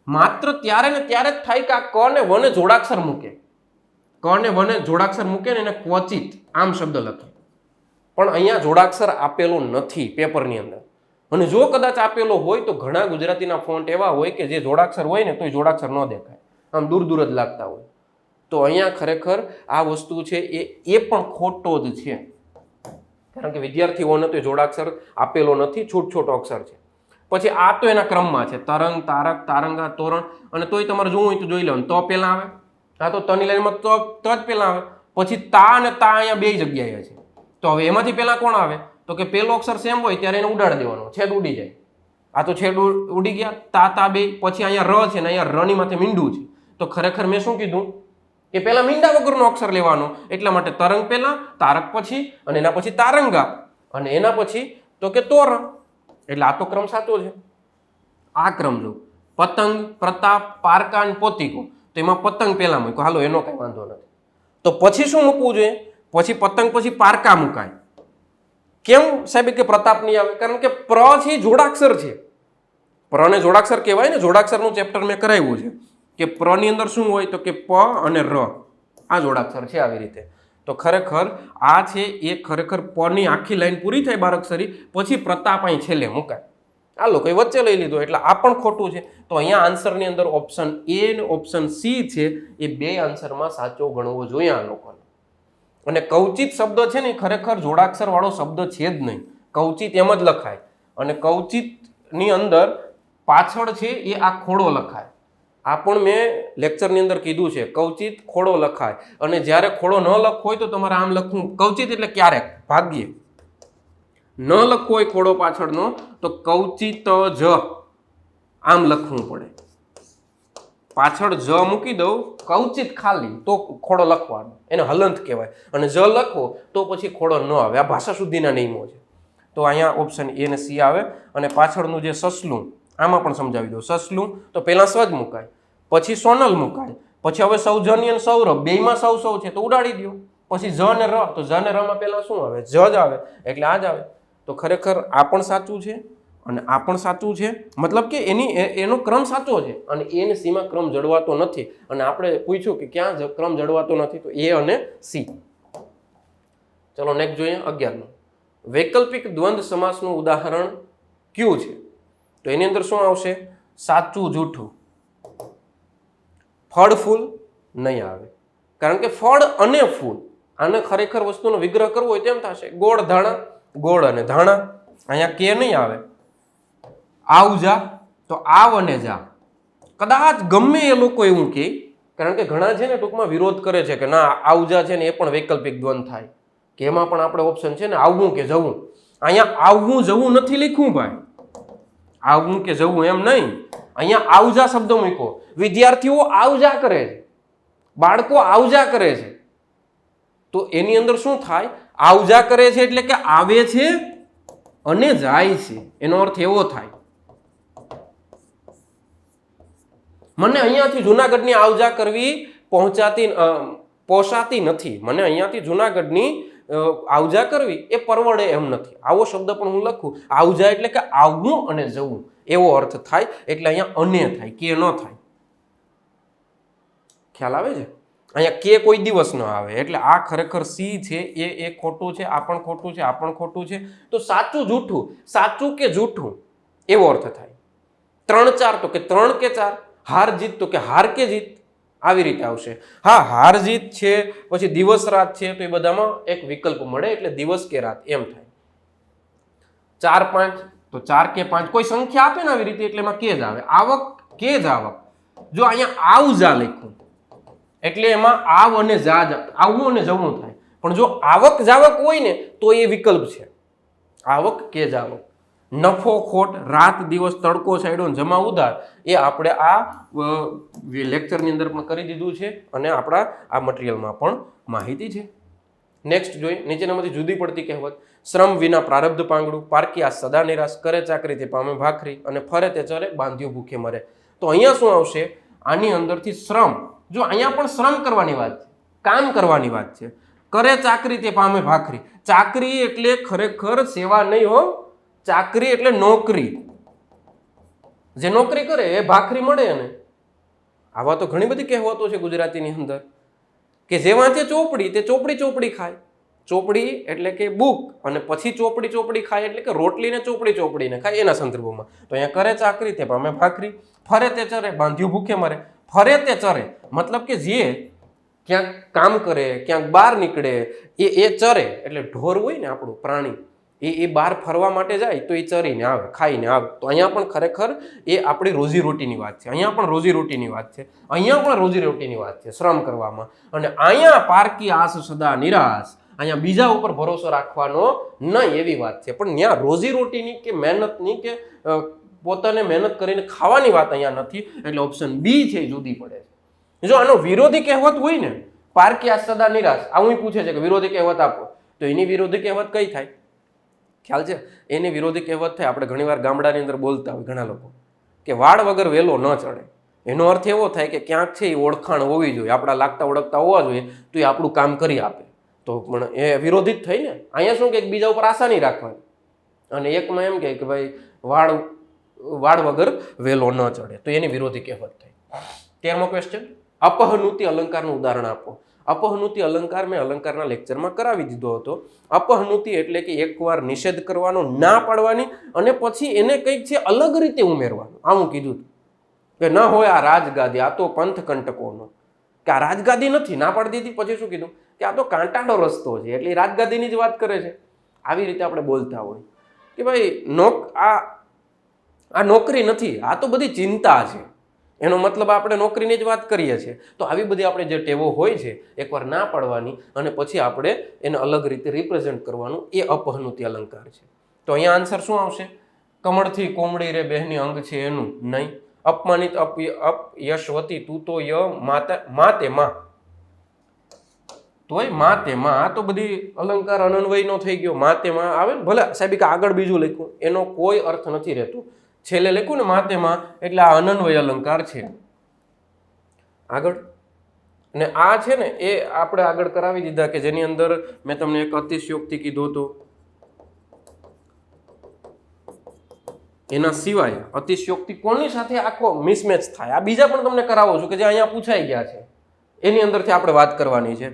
Speaker 1: માત્ર ત્યારે ને ત્યારે જ થાય કે આ ક ને વને જોડાક્ષર મૂકે. ક ને વને જોડાક્ષર મૂકે ને એને ક્વચિત આમ શબ્દ લખે. પણ અહીંયા જોડાક્ષર આપેલો નથી પેપરની અંદર. અને જો કદાચ આપેલો હોય તો ઘણા ગુજરાતીના ફોન્ટ એવા હોય કે જે જોડાક્ષર હોય ને તો એ જોડાક્ષર ન દેખાય, આમ દૂર દૂર જ લાગતા હોય. તો અહીંયા ખરેખર આ વસ્તુ છે એ પણ ખોટો જ છે, કારણ કે વિદ્યાર્થીઓને તો જોડાક્ષર આપેલો નથી, છૂટછોટો અક્ષર છે. પછી આ તો એના ક્રમમાં છે, તરંગ, તારક, તારંગા, તોરણ. અને તોય તમારે જોવું હોય તો જોઈ લેવાનું, તો પેલા આવે. હા તો તની લાઈનમાં તો જ પેલા આવે. પછી તા અને તા અહીંયા બે જગ્યાએ છે, તો હવે એમાંથી પેલા કોણ આવે? તો કે પેલો અક્ષર સેમ હોય ત્યારે એને ઉડાડી દેવાનો, છેદ ઉડી જાય. આ તો છેદ ઉડી ગયા, તા તા બે. પછી અહીંયા ર છે ને અહીંયા રની માથે મીંડું છે, તો ખરેખર મેં શું કીધું કે પેલા મીંડા વગરનો અક્ષર લેવાનો. એટલા માટે તરંગ પેલા, તારક પછી, અને એના પછી તારંગા, અને એના પછી તો કે તોરણ. એટલે આ તો ક્રમ સાચો છે. આ ક્રમ જો પતંગ, પ્રતાપ, પારકાન, પોતિકો, તો એમાં પતંગ પેલા મૂક્યો, હાલો એનો કઈ વાંધો નથી. તો પછી શું મૂકવું જોઈએ? પછી પતંગ પછી પારકા મુકાય. કેમ સાહેબ કે પ્રતાપ નહીં આવે? કારણ કે પ્ર છે જોડાક્ષર છે. પ્રને જોડાક્ષર કહેવાય ને, જોડાક્ષરનું ચેપ્ટર મેં કરાવ્યું છે કે પ્રની અંદર શું હોય તો કે પ અને ર, આ જોડાક્ષર છે આવી રીતે. તો ખરેખર આ છે એ ખરેખર પની આખી લાઈન પૂરી થાય બારક્ષરી, પછી પ્રતાપ અહીં છેલ્લે મુકાય. આ લોકોએ વચ્ચે લઈ લીધો, એટલે આ પણ ખોટું છે. તો અહીંયા આન્સરની અંદર ઓપ્શન એ અને ઓપ્શન સી છે એ બે આન્સરમાં સાચો ગણવો જોઈએ આ લોકોને. અને કૌચિત શબ્દ છે ને ખરેખર જોડાક્ષર વાળો શબ્દ છે જ નહીં, કૌચિત એમ જ લખાય. અને કૌચિતની અંદર પાછળ છે એ આ ખોડો લખાય. આ પણ મેં લેક્ચરની અંદર કીધું છે, કૌચિત ખોડો લખાય. અને જ્યારે ખોડો ન લખવો હોય તો તમારે આમ લખવું. કૌચિત એટલે ક્યારેક ભાગ્યે ન લખવો હોય ખોડો પાછળનો તો કૌચિત જ આમ લખવું પડે. પાછળ જ મૂકી દઉં, કૌચિત ખાલી, તો ખોડો લખવાનો, એને હલંત કહેવાય. અને જ લખો તો પછી ખોડો ન આવે. આ ભાષા શુદ્ધિના નિયમો છે. તો અહીંયા ઓપ્શન એ અને સી આવે. અને પાછળનું જે સસલું, આમાં પણ સમજાવી દઉં. સસલું તો પહેલા સજ મુકાય, પછી સોનલ મુકાય, પછી હવે સૌજન્ય અને સૌરભ બેયમાં સૌ છે તો ઉડાડી દો. પછી જ ને ર, તો જ ને રમાં પહેલા શું આવે? જ આવે, એટલે આ જ આવે. તો ખરેખર આ પણ સાચું છે અને આ પણ સાચું છે, મતલબ કે એનો ક્રમ સાચો છે. અને એ અને સીમાં ક્રમ જળવાતો નથી. અને આપણે પૂછ્યું કે ક્યાં ક્રમ જળવાતો નથી, તો એ અને સી. ચલો નેક્સ્ટ જોઈએ 11નું. વૈકલ્પિક દ્વંદ્વ સમાસનું ઉદાહરણ કયું છે? તો એની અંદર શું આવશે? સાચું જૂઠું. ફળ ફૂલ નહીં આવે, કારણ કે ફળ અને ફૂલ, આને ખરેખર વસ્તુનો વિગ્રહ કરવો હોય તેમ થશે. ગોળ ધાણા, ગોળ અને ધાણા, અહીંયા કે નહીં આવે. આવ જા, તો આવ અને જા. કદાચ ગમે એ લોકો એવું કહે, કારણ કે ઘણા છે ને ટૂંકમાં વિરોધ કરે છે કે ના આવ જા છે ને એ પણ વૈકલ્પિક દ્વંદ્વ થાય. કે એમાં પણ આપણે ઓપ્શન છે ને આવવું કે જવું. અહીંયા આવવું જવું નથી લખ્યું ભાઈ, આવવું કે જવું એમ નહીં, અહીંયા આવજા શબ્દ મૂક્યો. વિદ્યાર્થીઓ આવજા કરે છે, બાળકો આવજા કરે છે, તો એની અંદર શું થાય? આવજા કરે છે એટલે કે આવે છે અને જાય છે, એનો અર્થ એવો થાય. મને અહીંયાથી જુનાગઢની આવજા કરવી પોસાતી નથી, મને અહીંયાથી જુનાગઢની આવજા કરવી એ પરવડે એમ નથી. આવો શબ્દ પણ હું લખું, આવજા એટલે કે આવવું અને જવું એવો અર્થ થાય, એટલે અહીંયા અને થાય, કે ન થાય. ખ્યાલ આવે છે? અહીંયા કે કોઈ દિવસ ન આવે, એટલે આ ખરેખર સી છે એ ખોટું છે, આ પણ ખોટું છે, આ પણ ખોટું છે. તો સાચું જૂઠું, સાચું કે જૂઠું એવો અર્થ થાય. 3 4 તો કે 3 કે 4, હાર જીત તો કે હાર કે જીત, આવી રીતે આવશે. હા, હાર જીત છે, પછી દિવસ રાત છે, તો એ બધામાં એક વિકલ્પ મળે, એટલે દિવસ કે રાત એમ થાય. 4 5 તો 4 કે 5, કોઈ સંખ્યા આપે ને આવી રીતે, એટલે એમાં કે જ આવે. આવક કે જ આવક. જો અહીંયા આવજા લખ્યું એટલે એમાં આવ અને જા, આવવું અને જવું થાય. પણ જો આવક જાવક હોય ને તો એ વિકલ્પ છે, આવક કે જાવક. નફો ખોટ, રાત દિવસ, તડકો છાંયડો, જમા ઉધાર, એ આપણે આ લેક્ચરની અંદર પણ કરી દીધું છે અને આપણા આ મટીરિયલમાં પણ માહિતી છે. નેક્સ્ટ જોઈએ, નીચેનામાંથી જુદી પડતી કહેવત. શ્રમ વિના પ્રારબ્ધ પાંગડું, પારકી આ સદા નિરાશ, કરે ચાકરી તે પામે ભાખરી, અને ફરે તે ચરે, બાંધ્યો ભૂખે મરે. તો અહીંયા શું આવશે? આની અંદરથી શ્રમ. જો અહીંયા પણ શ્રમ કરવાની વાત છે, કામ કરવાની વાત છે. કરે ચાકરી તે પામે ભાખરી, ચાકરી એટલે ખરેખર સેવા નહીં હો, ચાકરી એટલે નોકરી. જે નોકરી કરે એ ભાખરી મળે. અને આવા તો ઘણી બધી કહેવતો છે ગુજરાતીની અંદર, કે જે વાંચે ચોપડી તે ચોપડી ખાય. ચોપડી એટલે કે બુક, અને પછી ચોપડી ખાય એટલે કે રોટલી ને ચોપડીને ખાય, એના સંદર્ભમાં. તો અહીંયા કરે ચાકરી તે પામે ભાખરી, ફરે તે ચરે, બાંધ્યું ભૂખે મરે. ફરે તે ચરે મતલબ કે જે ક્યાંક કામ કરે, ક્યાંક બહાર નીકળે, એ ચરે એટલે ઢોર હોય ને આપણું પ્રાણી, એ બહાર ફરવા માટે જાય તો એ ચરીને આવે, ખાઈને આવે. તો અહીંયા પણ ખરેખર એ આપણી રોજીરોટીની વાત છે. અહીંયા પણ રોજીરોટીની વાત છે, અહીંયા પણ રોજીરોટીની વાત છે, શ્રમ કરવામાં. અને અહીંયા પારકી આસ સદા નિરાશ, અહીંયા બીજા ઉપર ભરોસો રાખવાનો નહીં એવી વાત છે. પણ ત્યાં રોજીરોટીની કે મહેનતની કે પોતાને મહેનત કરીને ખાવાની વાત અહીંયા નથી, એટલે ઓપ્શન બી છે એ જુદી પડે છે. જો આનો વિરોધી કહેવત હોય ને, પારકી આસ સદા નિરાશ, આવું પૂછે છે કે વિરોધી કહેવત આપો, તો એની વિરોધી કહેવત કઈ થાય? ખ્યાલ છે? એની વિરોધી કહેવત થાય, આપણે ઘણીવાર ગામડાની અંદર બોલતા હોય ઘણા લોકો, કે વાડ વગર વેલો ન ચડે. એનો અર્થ એવો થાય કે ક્યાંક છે એ ઓળખાણ હોવી જોઈએ, આપણા લાગતા ઓળખતા હોવા જોઈએ, તો એ આપણું કામ કરી આપે. તો પણ એ વિરોધી જ થઈ ને. અહીંયા શું કે બીજા ઉપર આશા નહીં રાખવાની, અને એકમાં એમ કે ભાઈ વાડ વગર વેલો ન ચડે, તો એની વિરોધી કહેવત થઈ. 13મો ક્વેશ્ચન, અપહનુતિ અલંકારનું ઉદાહરણ આપો. અપહનુતિ અલંકાર મેં અલંકારના લેક્ચરમાં કરાવી દીધો હતો. અપહનુતિ એટલે કે એકવાર નિષેધ કરવાનો, ના પાડવાની, અને પછી એને કંઈક છે અલગ રીતે ઉમેરવાનું. આવું કીધું કે ન હોય આ રાજગાદી, આ તો પંથ કંટકોનો, કે આ રાજગાદી નથી, ના પાડી દીધી. પછી શું કીધું કે આ તો કાંટાળો રસ્તો છે, એટલે રાજગાદીની જ વાત કરે છે. આવી રીતે આપણે બોલતા હોય કે ભાઈ આ નોકરી નથી, આ તો બધી ચિંતા છે, એનો મતલબ આપણે નોકરીની જ વાત કરીએ છીએ. તો આવી બધી આપણે જે ટેવો હોય છે, એકવાર ના પાડવાની અને પછી આપણે એને અલગ રીતે રિપ્રેઝેન્ટ કરવાનું, એ અપહનુતિ અલંકાર છે. તો અહીંયા આન્સર શું આવશે? કમળથી કોમળી રે બહેની અંગ છે એનું નહીં. અપમાનિત યશવતી તું તો ય માતે માં, તોય માતે માં. આ તો બધી અલંકાર અનન્વયનો થઈ ગયો. માતે માં આવે ને, ભલે સાહેબ કે આગળ બીજું લખ્યું, એનો કોઈ અર્થ નથી રહેતો. છેલ્લે લખ્યું ને માતેમાં, એટલે આ અનન્વય અલંકાર છે. આગળ, અને આ છે ને એ આપણે આગળ કરાવી દીધા, કે જેની અંદર મેં તમને એક અતિશયોક્તિ કીધો હતો. એના સિવાય અતિશયોક્તિ કોની સાથે આખો મિસમેચ થાય, આ બીજા પણ તમને કરાવો છું કે જે અહીંયા પૂછાઈ ગયા છે, એની અંદરથી આપણે વાત કરવાની છે.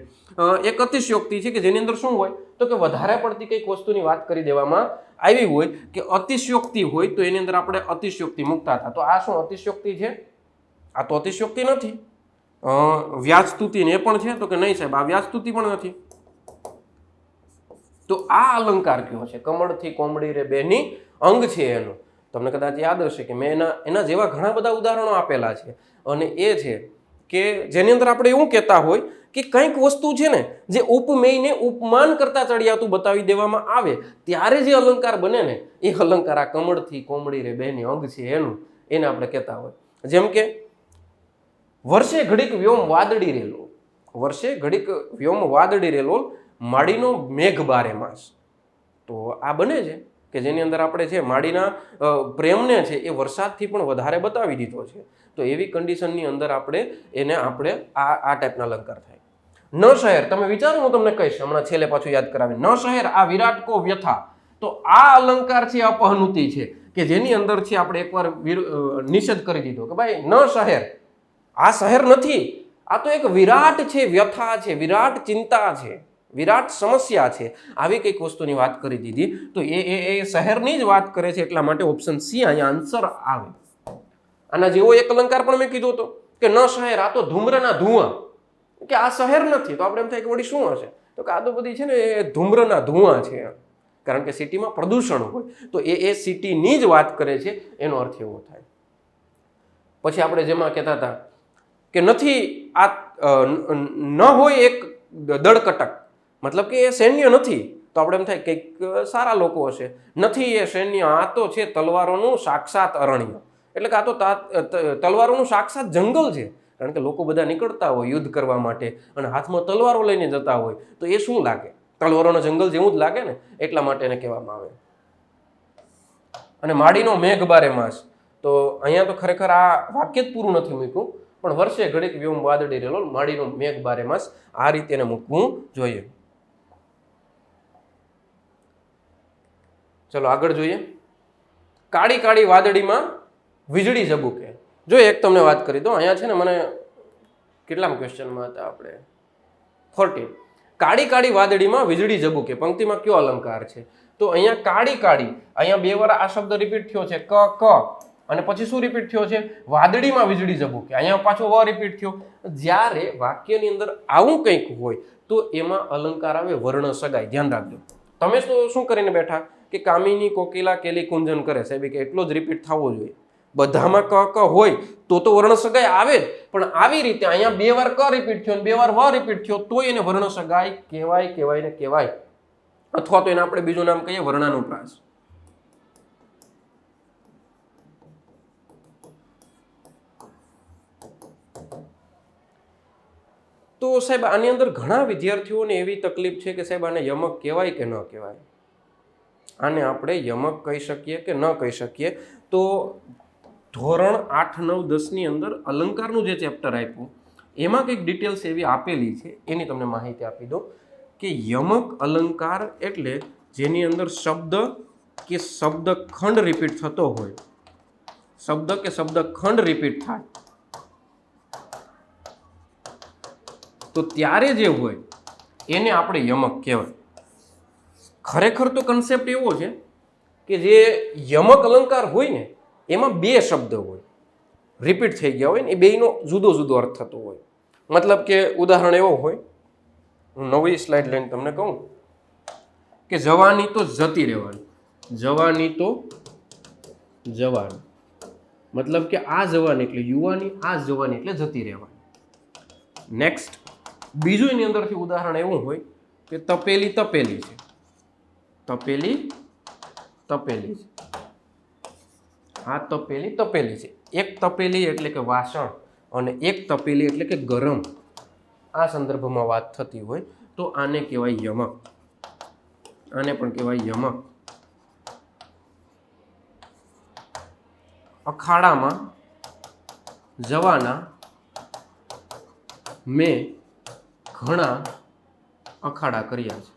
Speaker 1: એક અતિશયોક્તિ છે કે જેની અંદર શું હોય તો કે વધારે પડતી કંઈક વસ્તુની વાત કરી દેવામાં આવી હોય, કે અતિશયોક્તિ હોય તો એની અંદર આપણે અતિશયોક્તિ મૂકતા હતા. તો આ શું અતિશયોક્તિ છે? આ તો અતિશયોક્તિ નથી. વ્યાજસ્તુતિ ને પણ છે તો કે નહીં સાહેબ, આ વ્યાજસ્તુતિ પણ નથી. તો આ અલંકાર કયો છે? કમળથી કોમળી રે બેની અંગ છે એનો. તમને કદાચ યાદ હશે કે મેં એના જેવા ઘણા બધા ઉદાહરણો આપેલા છે, અને એ છે કે જેની અંદર આપણે એવું કહેતા હોય કે કંઈક વસ્તુ છે ને જે ઉપમેયને ઉપમાન કરતા ચડિયાતું બતાવી દેવામાં આવે ત્યારે જે અલંકાર બને ને એ અલંકાર આ કમળથી કોમળી રે બેની અંગ છે એને આપણે કહેતા હોય. જેમ કે વર્ષે ઘડીક વ્યોમ વાદળી રેલો, વર્ષે ઘડીક વ્યોમ વાદળી રેલો, માડીનો મેઘ બારે માસ. તો આ બને છે કે જેની અંદર આપણે છે માડીના પ્રેમને છે એ વરસાદથી પણ વધારે બતાવી દીધો છે. તો એવી કન્ડિશનની અંદર આપણે આ ટાઈપના અલંકાર થાય. ન શહેર, તમે વિચારો, હું તમને કહીશ હમણાં છેલ્લે પાછું યાદ કરાવી. ન શહેર આ વિરાટ કો વ્યથા, તો આ અલંકાર છે અપહનુતિ છે કે જેની અંદર છે આપણે એકવાર નિષેધ કરી દીધો કે ભાઈ ન શહેર, આ શહેર નથી, આ તો એક વિરાટ છે, વ્યથા છે, વિરાટ ચિંતા છે, વિરાટ સમસ્યા છે, આવી કંઈક વસ્તુની વાત કરી દીધી. તો એ શહેરની જ વાત કરે છે, એટલા માટે ઓપ્શન સી અહીંયા આન્સર આવે. આના જેવો એક અલંકાર પણ મેં કીધો હતો કે ન શહેર, આ તો ધૂમ્રના ધુઆ, કે આ શહેર નથી. તો આપણે એમ થાય કે વળી શું હશે, તો કે આ તો બધી છે ને એ ધૂમ્રના ધુઆ છે, કારણ કે સિટીમાં પ્રદૂષણ હોય. તો એ સિટીની જ વાત કરે છે, એનો અર્થ એવો થાય. પછી આપણે જેમાં કહેતા હતા કે નથી આ ન હોય એક દળકટક, મતલબ કે એ સૈન્ય નથી, તો આપણે એમ થાય કંઈક સારા લોકો હશે. નથી એ સૈન્ય, આ તો છે તલવારોનું સાક્ષાત અરણ્ય, એટલે કે આ તો તલવારોનું સાક્ષાત જંગલ છે. કારણ કે લોકો બધા નીકળતા હોય યુદ્ધ કરવા માટે અને હાથમાં તલવારો લઈને જતા હોય, તો એ શું લાગે, તલવારોના જંગલ જેવું જ લાગે ને, એટલા માટે એને કહેવામાં આવે. અને માડીનો મેઘ બારે માસ, તો અહીંયા તો ખરેખર આ વાક્ય જ પૂરું નથી મૂક્યું, પણ વર્ષે ઘડીક વ્યોમ વાદળી રેલો, માડીનો મેઘ બારે માસ, આ રીતે એને મૂકવું જોઈએ. ચલો આગળ જોઈએ. કાળી કાળી વાદળીમાં વીજળી ઝબૂકે. જો એક તમને વાત કરી દો, અહીંયા છે ને મને કેટલામ ક્વેશ્ચનમાં હતા આપણે 14. કાળી કાળી વાદળીમાં વીજળી ઝબૂકે પંક્તિમાં કયો અલંકાર છે? તો અહીંયા કાળી કાળી, અહીંયા બે વાર આ શબ્દ રિપીટ થયો છે ક અને પછી શું રિપીટ થયો છે? વાદળીમાં વીજળી ઝબૂકે. અહીંયા પાછો વ રિપીટ થયો. જ્યારે વાક્યની અંદર આવું કંઈક હોય તો એમાં અલંકાર આવે વર્ણ સગાઈ. ધ્યાન રાખજો. તમે તો શું કરીને બેઠા કે કામિની કોકિલા કેલી કુંજન કરે, સાહેબ કે એટલો જ રિપીટ થવો જોઈએ. બધામાં ક હોય તો વર્ણ સગાઈ આવે જ, પણ આવી રીતે અહીંયા બે વાર ક રિપીટ થયો અને બે વાર વ રિપીટ થયો તો એને વર્ણ સગાઈ કહેવાય. અથવા તો એને આપણે બીજું નામ કહીએ વર્ણાનુપ્રાસ. તો સાહેબ આની અંદર ઘણા વિદ્યાર્થીઓને એવી તકલીફ છે કે સાહેબ આને યમક કહેવાય કે ન કહેવાય. આને આપણે યમક કહી શકીએ કે ન કહી શકીએ. તો ધોરણ 8, 9, 10ની અંદર અલંકારનું જે ચેપ્ટર આપ્યું એમાં કંઈક ડિટેલ્સ એવી આપેલી છે, એની તમને માહિતી આપી દો કે યમક અલંકાર એટલે જેની અંદર શબ્દ કે શબ્દખંડ રિપીટ થતો હોય, શબ્દ કે શબ્દખંડ રિપીટ થાય તો ત્યારે જે હોય એને આપણે યમક કહેવાય. ખરેખર તો કન્સેપ્ટ એવો છે કે જે યમક અલંકાર હોય ને એમાં બે શબ્દ હોય, રિપીટ થઈ ગયા હોય ને, એ બેયનો જુદો જુદો અર્થ થતો હોય. મતલબ કે ઉદાહરણ એવો હોય, હું નવી સ્લાઇડ લઈને તમને કહું કે જવાની તો જતી રહેવાની, જવાની તો જવાની, મતલબ કે આ જવાની એટલે યુવાની, આ જવાની એટલે જતી રહેવાની. નેક્સ્ટ બીજું એની અંદરથી ઉદાહરણ એવું હોય કે તપેલી તપેલી છે, તપેલી તપેલી છે, આ તપેલી તપેલી છે. એક તપેલી એટલે કે વાસણ અને એક તપેલી એટલે કે ગરમ, આ સંદર્ભમાં વાત થતી હોય તો આને કહેવાય યમક. આને પણ કહેવાય યમક. અખાડામાં જવાના મેં ઘણા અખાડા કર્યા છે.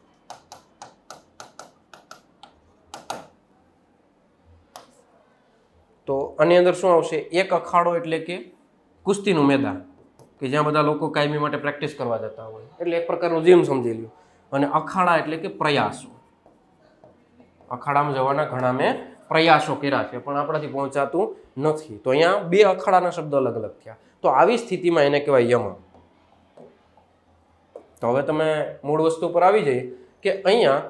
Speaker 1: તો આની અંદર શું આવશે? એક અખાડો એટલે કે કુસ્તીનું મેદાન કે જ્યાં બધા લોકો કાયમી માટે પ્રેક્ટિસ કરવા જતા હોય, એટલે એક પ્રકારનું જીમ સમજી લ્યો. અને અખાડા એટલે કે પ્રયાસો. અખાડામાં જવાના ઘણા મેં પ્રયાસો કર્યા છે પણ આપણાથી પહોંચાતું નથી. તો અહીંયા બે અખાડાના શબ્દ અલગ અલગ થયા. તો આવી સ્થિતિમાં એને કહેવાય યમક. તો હવે તમે મૂળ વસ્તુ પર આવી જઈએ કે અહીંયા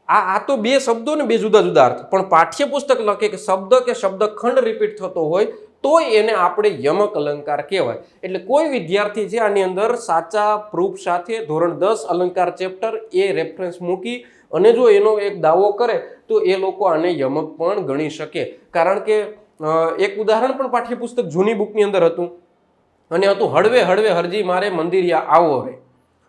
Speaker 1: આ તો બે શબ્દો ને બે જુદા જુદા અર્થ, પણ પાઠ્યપુસ્તક લખે કે શબ્દ કે શબ્દખંડ રિપીટ થતો હોય તોય એને આપણે યમક અલંકાર કહેવાય. એટલે કોઈ વિદ્યાર્થી છે આની અંદર સાચા પ્રૂફ સાથે ધોરણ 10 અલંકાર ચેપ્ટર એ રેફરન્સ મૂકી અને જો એનો એક દાવો કરે તો એ લોકો આને યમક પણ ગણી શકે. કારણ કે એક ઉદાહરણ પણ પાઠ્યપુસ્તક જૂની બુકની અંદર હતું અને હતું હળવે હળવે હરજી મારે મંદિરિયા આવો રે.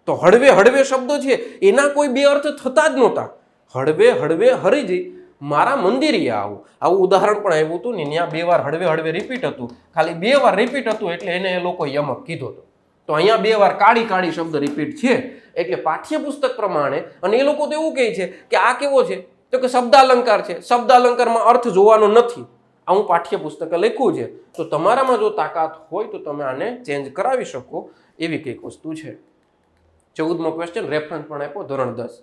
Speaker 1: તો હળવે હળવે શબ્દો છે એના કોઈ બે અર્થ થતા જ નહોતા. હળવે હળવે હરિજી મારા મંદિરિયા આવું, આવું ઉદાહરણ પણ આવ્યું હતું ને ત્યાં 2 વાર હળવે હળવે રિપીટ હતું, ખાલી 2 વાર રિપીટ હતું એટલે એને એ લોકો યમક કીધો હતો. તો અહીંયા 2 વાર કાળી કાળી શબ્દ રિપીટ છે એટલે પાઠ્યપુસ્તક પ્રમાણે, અને એ લોકો તો એવું કહે છે કે આ કેવો છે તો કે શબ્દાલંકાર છે, શબ્દાલંકારમાં અર્થ જોવાનો નથી. આ હું પાઠ્યપુસ્તકે લખ્યું છે. તો તમારામાં જો તાકાત હોય તો તમે આને ચેન્જ કરાવી શકો એવી કંઈક વસ્તુ છે. 14મો ક્વેશ્ચન રેફરન્સ પણ આપ્યો ધોરણ 10.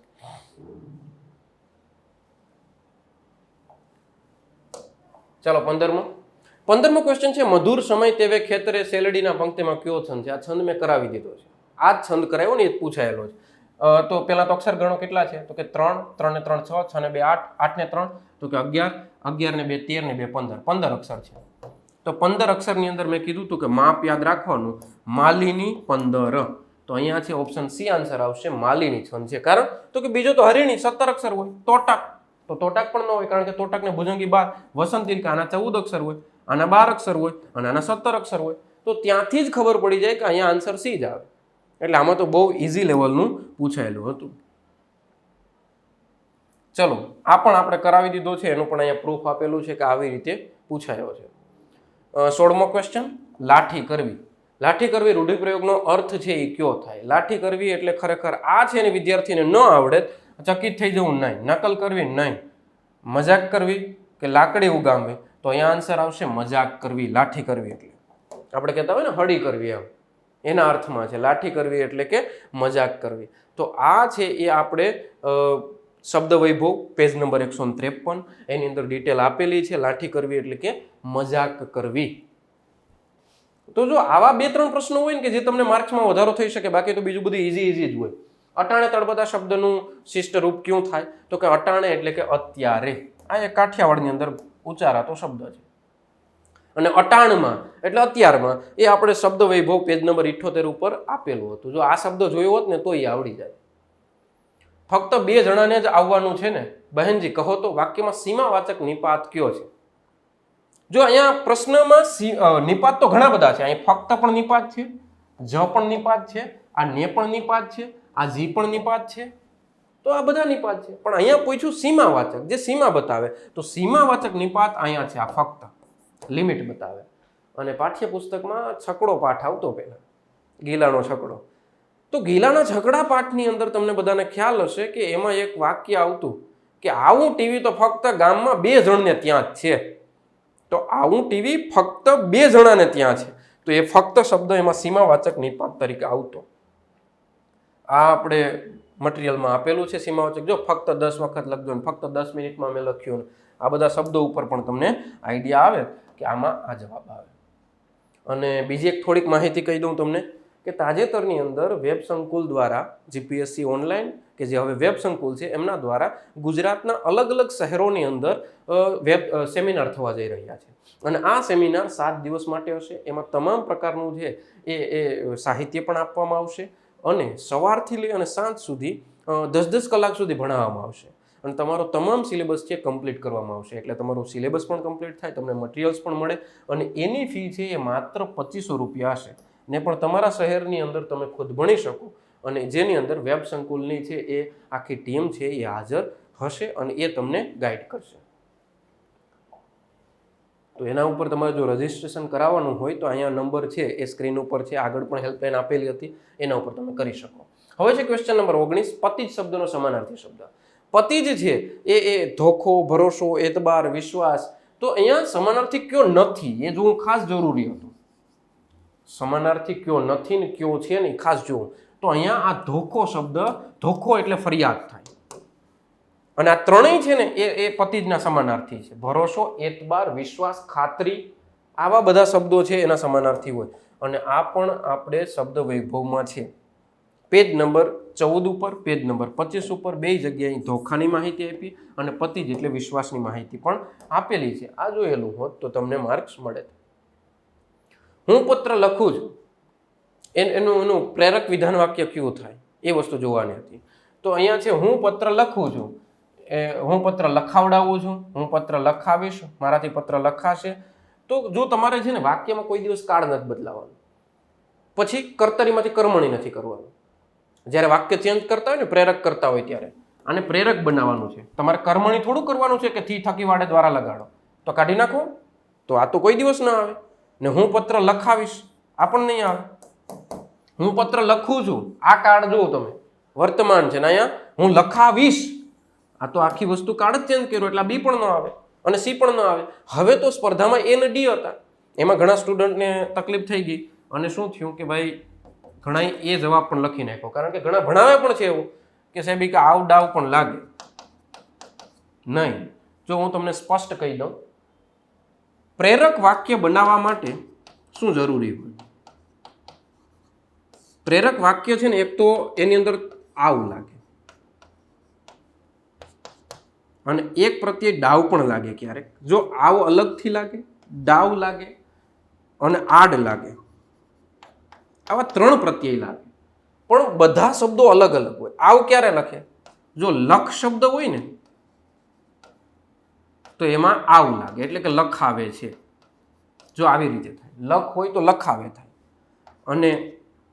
Speaker 1: ચાલો 15મો ક્વેશ્ચન છે મધુર સમય તેવે ખેતરે શેલડીના પંક્તિમાં કયો છંદ છે? આ છંદ મેં કરાવી દીધો છે. આ જ છંદ કરાવ્યો ને એ જ પૂછાયેલો છે. તો પેલા તો અક્ષર ગણો કેટલા છે તો કે 3, 3 ને 3 6, 6 ને 2 8, 8 ને 3 તો કે 11, 11 ને 2 13 ને 2 15, 15 અક્ષર છે. તો 15 અક્ષરની અંદર મેં કીધું હતું કે માપ યાદ રાખવાનું, માલીની 15. તો અહીંયા છે ઓપ્શન સી આન્સર આવશે, માલીની છંદ છે. કારણ તો કે બીજો તો હરિણી 17 અક્ષર હોય, તોટાક તો તોટાક પણ ન હોય કારણ કે તોટાક ને ભુજંગી 12, વસંતી આના 14 અક્ષર હોય, આના 12 અક્ષર હોય અને આના 17 અક્ષર હોય. તો ત્યાંથી જ ખબર પડી જાય કે અહીંયા આન્સર સી જ આવે. એટલે આમાં તો બહુ ઇઝી લેવલનું પૂછાયેલું હતું. ચલો આ પણ આપણે કરાવી દીધો છે, એનું પણ અહીંયા પ્રૂફ આપેલું છે કે આવી રીતે પૂછાયો છે. 16મો ક્વેશ્ચન લાઠી કરવી. લાઠી કરવી રૂઢિપ્રયોગનો અર્થ છે એ કયો થાય? લાઠી કરવી એટલે ખરેખર આ છે ને વિદ્યાર્થીને ન આવડે ચકિત થઈ જવું નહીં, નકલ કરવી નહીં, મજાક કરવી કે લાકડી ઉગામવી. તો અહીંયા આન્સર આવશે મજાક કરવી. લાઠી કરવી એટલે આપણે કહેતા હોય ને હળી કરવી, એમ એના અર્થમાં છે લાઠી કરવી એટલે કે મજાક કરવી. તો આ છે એ આપણે શબ્દ વૈભવ પેજ નંબર 153 એની અંદર ડિટેલ આપેલી છે. લાઠી કરવી એટલે કે મજાક કરવી. તો જો આવા 2-3 પ્રશ્નો હોય ને કે જે તમને માર્ક્સમાં વધારો થઈ શકે, બાકી તો બીજું બધું ઇઝી જ હોય. અટાણે તળપદા શબ્દનું શિષ્ટ રૂપ ક્યું થાય તો કે અટાણે એટલે કે અત્યારે. આ એક કાઠિયાવાડની અંદર ઉચ્ચારાતો શબ્દ છે. અને અટાણમાં એટલે અત્યારમાં એ આપણે શબ્દ વૈભવ પેજ નંબર 78 ઉપર આપેલું હતું. જો આ શબ્દ જોયો હોત ને તો એ આવડી જાય. ફક્ત 2 જણાને જ આવવાનું છે ને બહેનજી, કહો તો વાક્યમાં સીમાવાચક નિપાત કયો છે? જો અહીંયા પ્રશ્નમાં નિપાત તો ઘણા બધા છે. અહીં ફક્ત પણ નિપાત છે, જ પણ નિપાત છે, આ ને પણ નિપાત છે, આ જી પણ નિપાત છે. તો આ બધા નિપાત છે. પણ અહીંયા પૂછ્યું સીમાવાચક, જે સીમા બતાવે. તો સીમાવાચક નિપાત અહીંયા છે. આ ફક્ત લિમિટ બતાવે. અને પાઠ્યપુસ્તકમાં છકડો પાઠ આવતો પહેલા, ગીલાનો છકડો. તો ગીલાના છકડા પાઠની અંદર તમને બધાને ખ્યાલ હશે કે એમાં એક વાક્ય આવતું કે આવું ટીવી તો ફક્ત ગામમાં 2 જણને ત્યાં જ છે. તો આવું ટીવી ફક્ત 2 જણાને ત્યાં છે. તો એ ફક્ત શબ્દ એમાં સીમાવાચક નિપાત તરીકે આવતો. આ આપણે મટીરિયલમાં આપેલું છે સીમાવાચક. જો ફક્ત 10 વખત લખજો ને ફક્ત 10 મિનિટમાં મેં લખ્યું ને આ બધા શબ્દો ઉપર પણ તમને આઈડિયા આવે કે આમાં આ જવાબ આવે. અને બીજી એક થોડીક માહિતી કહી દઉં તમને કે તાજેતરની અંદર વેબ સંકુલ દ્વારા જીપીએસસી ઓનલાઈન કે જે હવે વેબ સંકુલ છે એમના દ્વારા ગુજરાતના અલગ અલગ શહેરોની અંદર વેબ સેમિનાર થવા જઈ રહ્યા છે. અને આ સેમિનાર 7 દિવસ માટે હશે. એમાં તમામ પ્રકારનું છે એ સાહિત્ય પણ આપવામાં આવશે અને સવારથી લઈ અને સાંજ સુધી 10-10 કલાક સુધી ભણાવવામાં આવશે. અને તમારો તમામ સિલેબસ છે કમ્પ્લીટ કરવામાં આવશે. એટલે તમારું સિલેબસ પણ કમ્પ્લીટ થાય, તમને મટીરિયલ્સ પણ મળે અને એની ફી છે એ માત્ર 2500 રૂપિયા હશે. ને પણ તમારા શહેરની અંદર તમે ખુદ ભણી શકો અને જેની અંદર વેબ સંકુલની છે એ આખી ટીમ છે એ હાજર હશે અને એ તમને ગાઈડ કરશે. તો એના ઉપર તમારે જો રજિસ્ટ્રેશન કરાવવાનું હોય તો અહીંયા નંબર છે એ સ્ક્રીન ઉપર છે, આગળ પણ હેલ્પલાઇન આપેલી હતી, એના ઉપર તમે કરી શકો. હવે છે ક્વેશ્ચન નંબર 19, પતિ જ શબ્દનો સમાનાર્થી શબ્દ. પતિ જ છે એ ધોખો, ભરોસો, એતબાર, વિશ્વાસ. તો અહીંયા સમાનાર્થી કયો નથી એ જોવું ખાસ જરૂરી હતું. સમાનાર્થી કયો નથી ને કયો છે ને ખાસ જોવું. તો અહીંયા આ ધોખો શબ્દ, ધોખો એટલે ફરિયાદ થાય અને આ ત્રણેય છે ને એ પતિજના સમાનાર્થી છે. ભરોસો, એતબાર, વિશ્વાસ, ખાતરી, આવા બધા શબ્દો છે એના સમાનાર્થી હોય. અને આ પણ આપણે શબ્દ વૈભવમાં છે. પેજ નંબર 14 ઉપર, પેજ નંબર 25 ઉપર 2 જગ્યાએ ધોખાની માહિતી આપી અને પતિજ એટલે વિશ્વાસની માહિતી પણ આપેલી છે. આ જોયેલું હોત તો તમને માર્ક્સ મળે. હું પત્ર લખું છું એનું પ્રેરક વિધાન વાક્ય કયું થાય એ વસ્તુ જોવાની હતી. તો અહીંયા છે હું પત્ર લખું છું, હું પત્ર લખાવડાવું છું, હું પત્ર લખાવીશ, મારાથી પત્ર લખાશે. તો જો તમારે છે ને વાક્યમાં કોઈ દિવસ કાળ નથી બદલાવાનું, પછી કર્તરીમાંથી કર્મણી નથી કરવાનું. જ્યારે વાક્ય ચેન્જ કરતા હોય ને, પ્રેરક કરતા હોય ત્યારે આને પ્રેરક બનાવવાનું છે. તમારે કર્મણી થોડું કરવાનું છે કે થી થકી વાડે દ્વારા લગાડો તો કાઢી નાખો, તો આ તો કોઈ દિવસ ના આવે. ને હું પત્ર લખાવીશ આ પણ નહીં આવે. હું પત્ર લખું છું, આ કાળ જુઓ તમે, વર્તમાન છે ને અહીંયા હું લખાવીશ, આ તો આખી વસ્તુ કાળ જ ચેન્જ કર્યો એટલે આ બી પણ ન આવે અને સી પણ ન આવે. હવે તો સ્પર્ધામાં એ ને ડી હતા, એમાં ઘણા સ્ટુડન્ટને તકલીફ થઈ ગઈ અને શું થયું કે ભાઈ ઘણા એ જવાબ પણ લખી નાખ્યો, કારણ કે ઘણા ભણાવે પણ છે એવું કે સાહેબ કે આવ ડાવ પણ લાગે નહીં. જો હું તમને સ્પષ્ટ કહી દઉં, પ્રેરક વાક્ય બનાવવા માટે શું જરૂરી હોય? પ્રેરક વાક્ય છે ને, એક તો એની અંદર આવ લાગે અને એક પ્રત્યે ડાવ પણ લાગે. ક્યારેક જો આવ અલગથી લાગે, ડાવ લાગે અને આડ લાગે, આવા 3 પ્રત્યય લાગે, પણ બધા શબ્દો અલગ અલગ હોય. આવ ક્યારે લખે? જો લખ શબ્દ હોય ને તો એમાં આવ લાગે, એટલે કે લખાવે છે. જો આવી રીતે થાય, લખ હોય તો લખાવે થાય. અને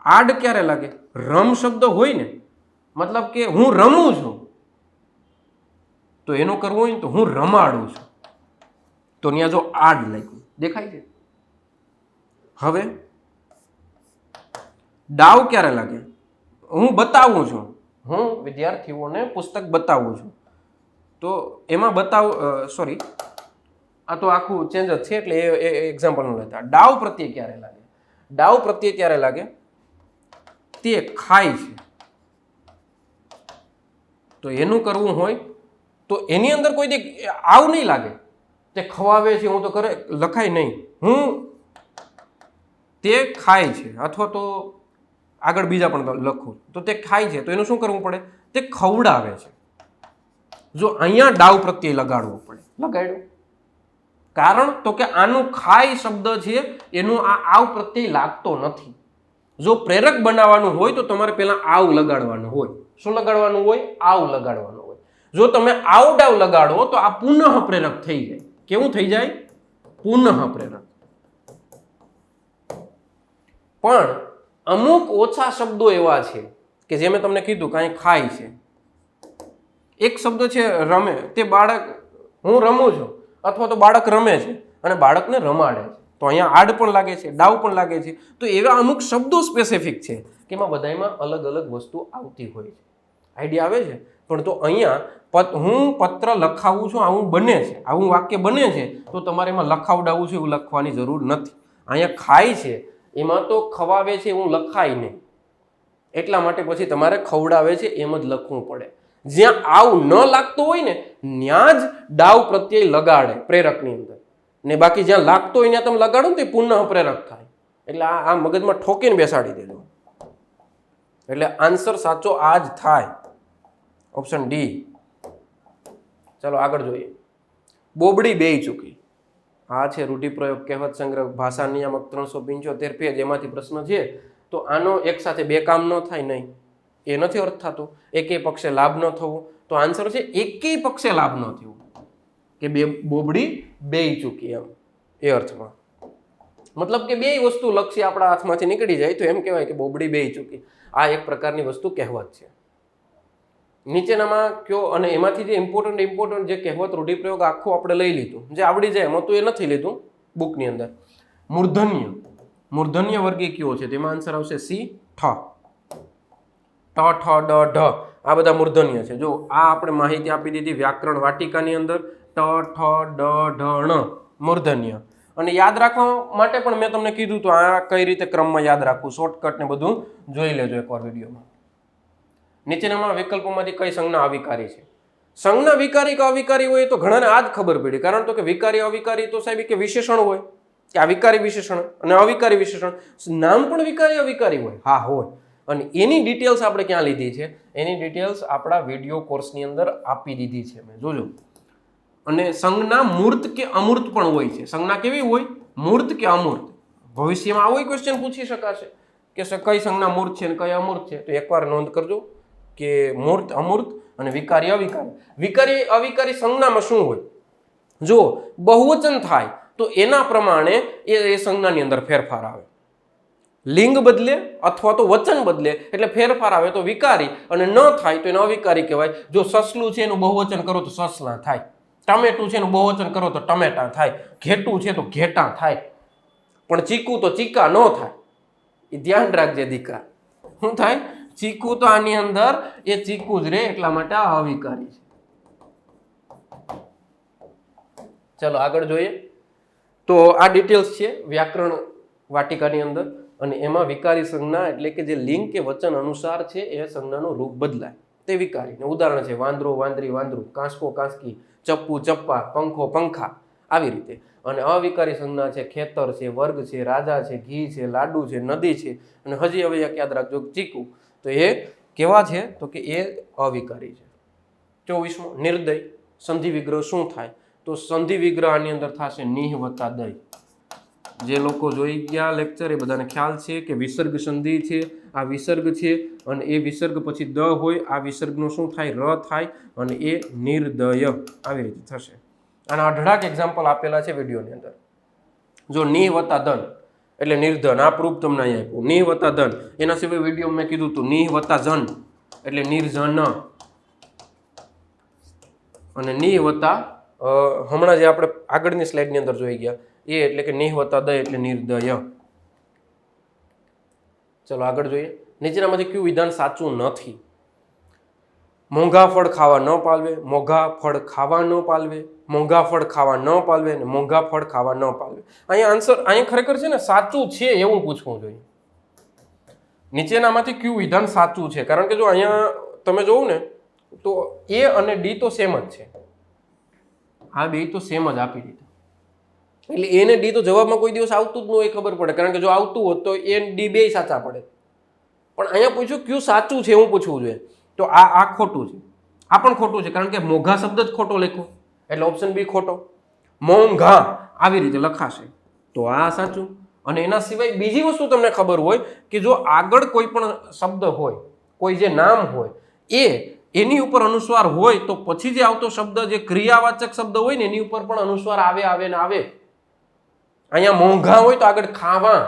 Speaker 1: આડ ક્યારે લાગે? રમ શબ્દ હોય ને, મતલબ કે હું રમું છું, તો એનું કરવું હોય ને તો હું રમાડું છું, તો ત્યાં જો આડ લાગ્યું દેખાય છે. હવે ડાવ ક્યારે લાગે? હું બતાવું છું, હું વિદ્યાર્થીઓને પુસ્તક બતાવું છું, તો એમાં સોરી આ તો આખું ચેન્જ જ છે એટલે એ એક્ઝામ્પલનું લેતા. ડાવ પ્રત્યે ક્યારે લાગે? ડાવ પ્રત્યે ક્યારે લાગે? તે ખાય છે, તો એનું કરવું હોય તો એની અંદર કોઈ દી આવ નહીં લાગે. તે ખવાવે છે, હું તો કરે લખાય નહીં. હું તે ખાય છે, અથવા તો આગળ બીજા પણ લખું તો તે ખાય છે, તો એનું શું કરવું પડે? તે ખવડાવે છે. જો અહીંયા ડાવ પ્રત્યે લગાડવું પડે, લગાડ્યું. કારણ તો કે આનું ખાય શબ્દ છે એનું આ આવ પ્રત્યે લાગતો નથી. જો પ્રેરક બનાવવાનું હોય તો તમારે પહેલા આવ લગાડવાનું હોય. શું લગાડવાનું હોય? આવ લગાડવાનું હોય. જો તમે આવ ડાવ લગાડો તો આ પુનઃ પ્રેરક થઈ જાય. કેવું થઈ જાય? પુનઃ પ્રેરક. પણ અમુક ઓછા શબ્દો એવા છે કે જે મેં તમને કીધું કાંઈ ખાય છે. એક શબ્દ છે રમે, તે બાળક, હું રમું છું અથવા તો બાળક રમે છે અને બાળકને રમાડે છે, તો અહીંયા આડ પણ લાગે છે, ડાવ પણ લાગે છે. તો એવા અમુક શબ્દો સ્પેસિફિક છે કે એમાં બધામાં અલગ અલગ વસ્તુ આવતી હોય છે. આઈડિયા આવે છે? પણ તો અહીંયા હું પત્ર લખાવું છું, આવું બને છે, આવું વાક્ય બને છે, તો તમારે એમાં લખાવડાવું છે એવું લખવાની જરૂર નથી. અહીંયા ખાય છે એમાં તો ખવાવે છે એવું લખાય નહીં, એટલા માટે પછી તમારે ખવડાવે છે એમ જ લખવું પડે. જ્યાં આવ ન લાગતું હોય ને ત્યાં જ ડાવ પ્રત્યય લગાડે પ્રેરકની અંદર, ને બાકી જ્યાં લાગતો હોય ત્યાં તમે લગાડો ને તો પુનઃ પ્રેરક થાય. એટલે આ મગજમાં ઠોકીને બેસાડી દેજો. એટલે આન્સર સાચો આ જ થાય, ઓપ્શન ડી. ચાલો આગળ જોઈએ. બોબડી બેહી ચૂકી. આ છે રૂઢિપ્રયોગ કહેવત સંગ્રહ ભાષા નિયામક 375 પેજ, એમાંથી પ્રશ્ન છે. તો આનો એક સાથે બે કામ ન થાય, નહીં, એ નથી અર્થ થતું. એકેય પક્ષે લાભ ન થવું, તો આન્સર છે એકેય પક્ષે લાભ ન થવું, કે બોબડી બેહી ચૂકી એમ એ અર્થમાં. મતલબ કે બે વસ્તુ લક્ષી આપણા હાથમાંથી નીકળી જાય તો એમ કહેવાય કે બોબડી બેહી ચૂકી. આ એક પ્રકારની વસ્તુ કહેવત છે. નીચેનામાં કયો, અને એમાંથી જે ઇમ્પોર્ટન્ટ જે કહેવત રૂઢિપ્રયોગ આખું આપણે લઈ લીધું, જે આવડી જાય એમાં તો એ નથી લીધું બુકની અંદર. મૂર્ધન્ય વર્ગીય કયો છે? તેમાં આન્સર આવશે સી, ઠ. ટ, ઠ, ડ, ઢ, આ બધા મૂર્ધન્ય છે. જો આ આપણે માહિતી આપી દીધી વ્યાકરણ વાટિકાની અંદર. ટ, ઠ, ડ, ઢ, ણ મૂર્ધન્ય. અને યાદ રાખવા માટે પણ મેં તમને કીધું તો આ કઈ રીતે ક્રમમાં યાદ રાખવું, શોર્ટકટ ને બધું જોઈ લેજો એકવાર વિડીયોમાં. નીચેનામાં વિકલ્પોમાંથી કઈ સંજ્ઞા અવિકારી છે? સંજ્ઞા વિકારી કે અવિકારી હોય તો ઘણાને આ જ ખબર પડી, કારણ તો કે વિકારી અવિકારી તો સાહેબ કે વિશેષણ હોય, કે આ વિકારી વિશેષણ અને અવિકારી વિશેષણ. નામ પણ વિકારી અવિકારી હોય, હા હોય. અને એની ડિટેલ્સ આપણે ક્યાં લીધી છે? એની ડિટેલ્સ આપણા વિડીયો કોર્સની અંદર આપી દીધી છે મેં, જોજો. અને સંજ્ઞા મૂર્ત કે અમૂર્ત પણ હોય છે. સંજ્ઞા કેવી હોય? મૂર્ત કે અમૂર્ત? ભવિષ્યમાં આવો ક્વેશ્ચન પૂછી શકાશે કે કઈ સંજ્ઞા મૂર્ત છે અને કઈ અમૂર્ત છે. તો એકવાર નોંધ કરજો કે મૂર્ત, અમૂર્ત અને વિકારી, અવિકારી. વિકારી અવિકારી સંજ્ઞામાં શું હોય? જો બહુવચન થાય તો એના પ્રમાણે એ સંજ્ઞાની અંદર ફેરફાર આવે. લિંગ બદલે અથવા તો વચન બદલે એટલે ફેરફાર આવે તો વિકારી, અને ન થાય તો એને અવિકારી કહેવાય. જો સસલું છે એનું બહુવચન કરો તો સસલા થાય, ટમેટું છે એનું બહુવચન કરો તો ટમેટા થાય, ઘેટું છે તો ઘેટા થાય, પણ ચીકુ તો ચીકા ન થાય. એ ધ્યાન રાખજે દીકરા. શું થાય? ચીકુ તો આની અંદર એ ચીકુ જ રે, એટલા માટે આ અવિકારી છે. ચલો આગળ જોઈએ. તો આ ડિટેલ્સ છે વ્યાકરણ વાટિકાની અંદર, અને એમાં વિકારી સંજ્ઞા એટલે કે જે લિંગ કે વચન અનુસાર છે એ સંજ્ઞાનું રૂપ બદલાય તે વિકારી. ઉદાહરણ છે વાંદરો, વાંદરી, વાંદરું, કાંસકો, કાંસકી, ચપ્પુ, ચપ્પા, પંખો, પંખા, આવી રીતે. અને અવિકારી સંજ્ઞા છે ખેતર છે, વર્ગ છે, રાજા છે, ઘી છે, લાડુ છે, નદી છે, અને હજી હવે એક યાદ રાખજો ચીકુ. તો એ કેવા છે? તો કે એ અવિકારી છે. 24મો નિર્દય. સંધિ વિગ્રહ શું થાય? તો સંધિ વિગ્રહ આની અંદર થશે નિહ વત્તા દય. જે લોકો જોઈ ગયા લેક્ચર એ બધાને ખ્યાલ છે કે વિસર્ગ સંધિ છે, આ વિસર્ગ છે, અને એ વિસર્ગ પછી દ હોય, આ વિસર્ગનું શું થાય? ર થાય, અને એ નિર્દય આવી રીતે થશે. આના અઢળક એક્ઝામ્પલ આપેલા છે વિડીયોની અંદર. જો નિ વત્તા ધન એટલે નિર્ધન, આ પ્રૂફ તમને અહીં આપ્યું. નિ વત્તા ધન, એના સિવાય વિડીયો મેં કીધું હતું નિ વત્તા જન એટલે નિર્જન, અને નિ વત્તા હમણાં જે આપણે આગળની સ્લાઇડની અંદર જોઈ ગયા એ એટલે કે નિહ વત્તા દય એટલે નિર્દય. ચલો આગળ જોઈએ. નીચેનામાંથી કયું વિધાન સાચું નથી? મોંઘા ફળ ખાવા ન પાલવે, મોંઘા ફળ ખાવા ન પાલવે, મોંઘા ફળ ખાવા ન પાલવે, અને મોંઘા ફળ ખાવા ન પાલવે. અહીંયા આન્સર અહીંયા ખરેખર છે ને સાચું છે એવું પૂછવું જોઈએ. નીચેનામાંથી કયું વિધાન સાચું છે? કારણ કે જો અહીંયા તમે જોવું ને તો એ અને ડી તો સેમ જ છે. આ બે તો સેમ જ આપી દીધા, એટલે એ ને ડી તો જવાબમાં કોઈ દિવસ આવતું જ ન હોય, ખબર પડે. કારણ કે જો આવતું હોત તો એ ડી બે સાચા પડે. પણ અહીંયા પૂછ્યું કયું સાચું છે એવું પૂછવું જોઈએ. તો આ ખોટું છે, આ પણ ખોટું છે, કારણ કે મોંઘા શબ્દ જ ખોટો લખ્યો એટલે ઓપ્શન બી ખોટો. મોંઘા આવી રીતે લખાશે તો આ સાચું. અને એના સિવાય બીજી વસ્તુ તમને ખબર હોય કે જો આગળ કોઈ પણ શબ્દ હોય, કોઈ જે નામ હોય, એની ઉપર અનુસ્વાર હોય તો પછી જે આવતો શબ્દ જે ક્રિયાવાચક શબ્દ હોય ને એની ઉપર પણ અનુસ્વાર આવે ને આવે. અહીંયા મોંઘા હોય તો આગળ ખાવા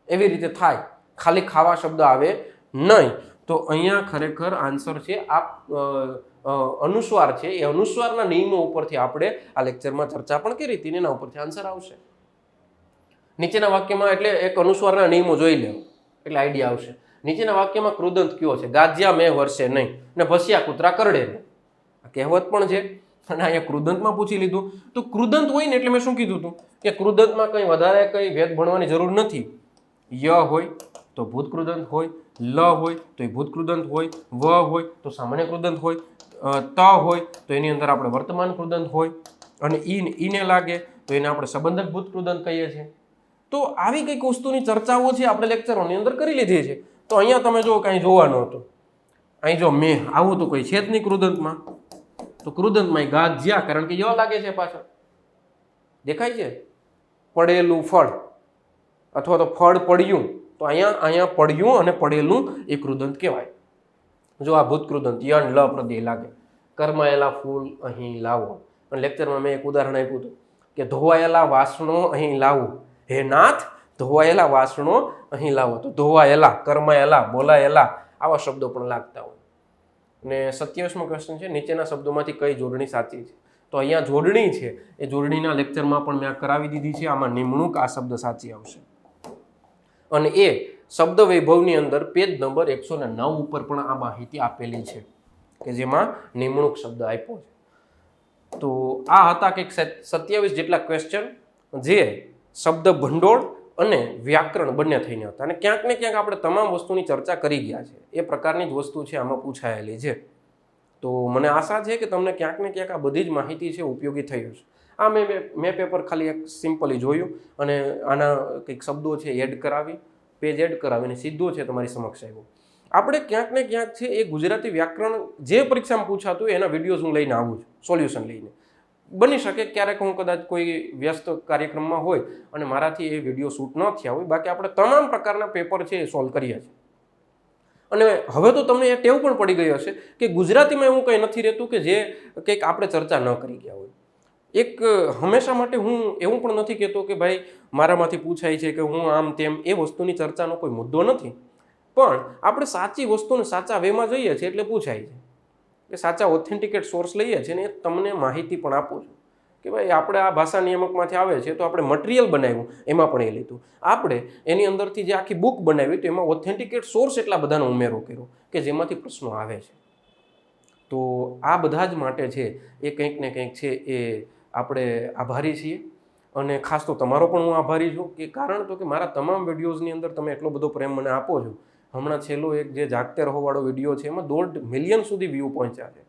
Speaker 1: એવી રીતે થાય, ખાલી ખાવા શબ્દ આવે નહીં. તો અહીંયા ખરેખર આન્સર છે આ અનુસ્વાર છે. એ અનુસ્વારના નિયમો ઉપરથી આપણે આ લેક્ચરમાં ચર્ચા પણ કરી હતી, એના ઉપરથી આન્સર આવશે. નીચેના વાક્યમાં એટલે એક અનુસ્વારના નિયમો જોઈ લેવો એટલે આઈડિયા આવશે. નીચેના વાક્યમાં કૃદંત કયો છે? ગાજ્યા મેં વર્ષે નહીં ને ભસ્યા કૂતરા કરડે નહીં. આ કહેવત પણ છે, અને અહીંયા કૃદંતમાં પૂછી લીધું. તો કૃદંત હોય ને એટલે મેં શું કીધું હતું કે કૃદંતમાં કંઈ વધારે કંઈ વેદ ભણવાની જરૂર નથી. ય હોય તો ભૂત કૃદંત હોય, લ હોય તો એ ભૂત કૃદંત હોય, વ હોય તો સામાન્ય કૃદંત હોય, ત હોય તો એની અંદર આપણે વર્તમાન કૃદંત હોય, અને ઈને લાગે તો એને આપણે સંબંધક ભૂત કૃદંત કહીએ છીએ. તો આવી કંઈક વસ્તુની ચર્ચાઓ છે આપણે લેક્ચરોની અંદર કરી લીધી છે. તો અહીંયા તમે જો કાંઈ જોવાનું હતું, અહીં જો મેં આવું તો કોઈ છે જ નહીં કૃદંતમાં. તો કૃદંતમાં ગાજ્યા, કારણ કે ય લાગે છે પાછળ, દેખાય છે. પડેલું ફળ અથવા તો ફળ પડ્યું, તો અહીંયા પડ્યું અને પડેલું એ કૃદંત કહેવાય. જો આ ભૂત કૃદંત યન લ પ્રત્યય લાગે. કરમાયેલા ફૂલ અહીં લાવો. અને લેક્ચરમાં મેં એક ઉદાહરણ આપ્યું હતું કે ધોવાયેલા વાસણો અહીં લાવું. હે નાથ, ધોવાયેલા વાસણો અહીં લાવો. તો ધોવાયેલા, કરમાયેલા, બોલાયેલા આવા શબ્દો પણ લાગતા હોય. અને 27મો ક્વેશ્ચન છે, નીચેના શબ્દોમાંથી કઈ જોડણી સાચી છે? તો અહીંયા જોડણી છે એ જોડણીના લેક્ચરમાં પણ મેં કરાવી દીધી છે. આમાં નિમણૂક આ શબ્દ સાચી આવશે. અને એ શબ્દ વૈભવની અંદર પેજ નંબર 109 ઉપર પણ આ માહિતી આપેલી છે કે જેમાં નિમણૂક શબ્દ આપ્યો છે. તો આ હતા કંઈક 27 જેટલા ક્વેશ્ચન જે શબ્દ ભંડોળ અને વ્યાકરણ બંને થઈને હતા. અને ક્યાંક ને ક્યાંક આપણે તમામ વસ્તુની ચર્ચા કરી ગયા છે. એ પ્રકારની જ વસ્તુ છે આમાં પૂછાયેલી છે. તો મને આશા છે કે તમને ક્યાંક ને ક્યાંક આ બધી જ માહિતી છે ઉપયોગી થઈ હશે. આ મેં પેપર ખાલી એક સિમ્પલી જોયું અને આના કંઈક શબ્દો છે એડ કરાવી, પેજ એડ કરાવીને સીધો છે તમારી સમક્ષ આવ્યો. આપણે ક્યાંક ને ક્યાંક છે એ ગુજરાતી વ્યાકરણ જે પરીક્ષામાં પૂછાતું એના વિડીયોઝ હું લઈને આવું છું, સોલ્યુશન લઈને. બની શકે ક્યારેક હું કદાચ કોઈ વ્યસ્ત કાર્યક્રમમાં હોય અને મારાથી એ વિડીયો શૂટ ન થયા હોય, બાકી આપણે તમામ પ્રકારના પેપર છે એ સોલ્વ કરીએ છીએ. અને હવે તો તમને એ ટેવ પણ પડી ગઈ હશે કે ગુજરાતીમાં એવું કંઈ નથી રહેતું કે જે કંઈક આપણે ચર્ચા ન કરી ગયા હોય. એક હંમેશા માટે હું એવું પણ નથી કહેતો કે ભાઈ મારામાંથી પૂછાય છે કે હું આમ તેમ, એ વસ્તુની ચર્ચાનો કોઈ મુદ્દો નથી, પણ આપણે સાચી વસ્તુને સાચા વેમાં જોઈએ છીએ એટલે પૂછાય છે કે સાચા ઓથેન્ટિકેટ સોર્સ લઈએ છીએ ને એ તમને માહિતી પણ આપું છું કે ભાઈ આપણે આ ભાષા નિયામકમાંથી આવે છે તો આપણે મટીરિયલ બનાવ્યું એમાં પણ એ લીધું, આપણે એની અંદરથી જે આખી બુક બનાવી તો એમાં ઓથેન્ટિકેટ સોર્સ એટલા બધાનો ઉમેરો કર્યો કે જેમાંથી પ્રશ્નો આવે છે. તો આ બધા જ માટે છે એ કંઈક ને કંઈક છે એ આપણે આભારી છીએ. અને ખાસ તો તમારો પણ હું આભારી છું કે કારણ તો કે મારા તમામ વિડીયોઝની અંદર તમે એટલો બધો પ્રેમ મને આપો છો. હમણાં છેલ્લો એક જે જાગતે રહોવાળો વિડીયો છે એમાં 1.5 મિલિયન સુધી વ્યૂ પહોંચ્યા છે.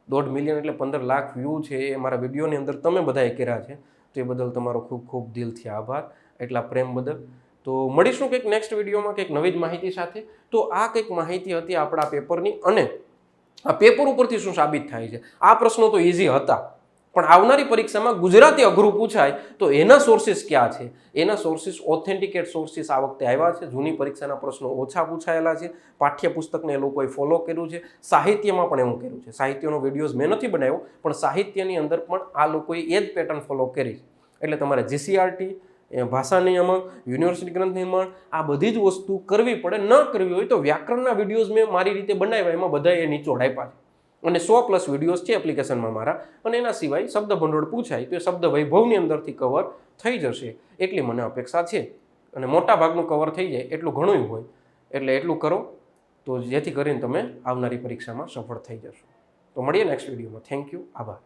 Speaker 1: 1.5 મિલિયન એટલે 15 લાખ વ્યૂ છે એ મારા વિડીયોની અંદર તમે બધાએ કર્યા છે. તો એ બદલ તમારો ખૂબ ખૂબ દિલથી આભાર, એટલા પ્રેમ બદલ. તો મળીશું કંઈક નેક્સ્ટ વિડીયોમાં કંઈક નવી જ માહિતી સાથે. તો આ કંઈક માહિતી હતી આપણા પેપરની, અને આ પેપર ઉપરથી શું સાબિત થાય છે, આ પ્રશ્નો તો ઇઝી હતા પણ આવનારી પરીક્ષામાં ગુજરાતી અઘરું પૂછાય તો એના સોર્સિસ ક્યાં છે, એના સોર્સિસ ઓથેન્ટિકેટ સોર્સિસ આ વખતે આવ્યા છે. જૂની પરીક્ષાના પ્રશ્નો ઓછા પૂછાયેલા છે, પાઠ્યપુસ્તકને એ લોકોએ ફોલો કર્યું છે, સાહિત્યમાં પણ એવું કર્યું છે. સાહિત્યનો વિડીયોઝ મેં નથી બનાવ્યો પણ સાહિત્યની અંદર પણ આ લોકોએ એ જ પેટર્ન ફોલો કરી છે. એટલે તમારે જીસીઆરટી, ભાષા નિયામક, યુનિવર્સિટી ગ્રંથ નિર્માણ, આ બધી જ વસ્તુ કરવી પડે. ન કરવી હોય તો વ્યાકરણના વિડીયોઝ મેં મારી રીતે બનાવ્યા, એમાં બધા એ નિચોડ આપ્યા છે અને 100+ વિડીયોઝ છે એપ્લિકેશનમાં મારા. અને એના સિવાય શબ્દ ભંડોળ પૂછાય તો એ શબ્દ વૈભવની અંદરથી કવર થઈ જશે એટલી મને અપેક્ષા છે. અને મોટા ભાગનું કવર થઈ જાય એટલું ઘણું હોય એટલે એટલું કરો તો જેથી કરીને તમે આવનારી પરીક્ષામાં સફળ થઈ જશો. તો મળીએ નેક્સ્ટ વિડીયોમાં. થેન્ક યુ, આભાર.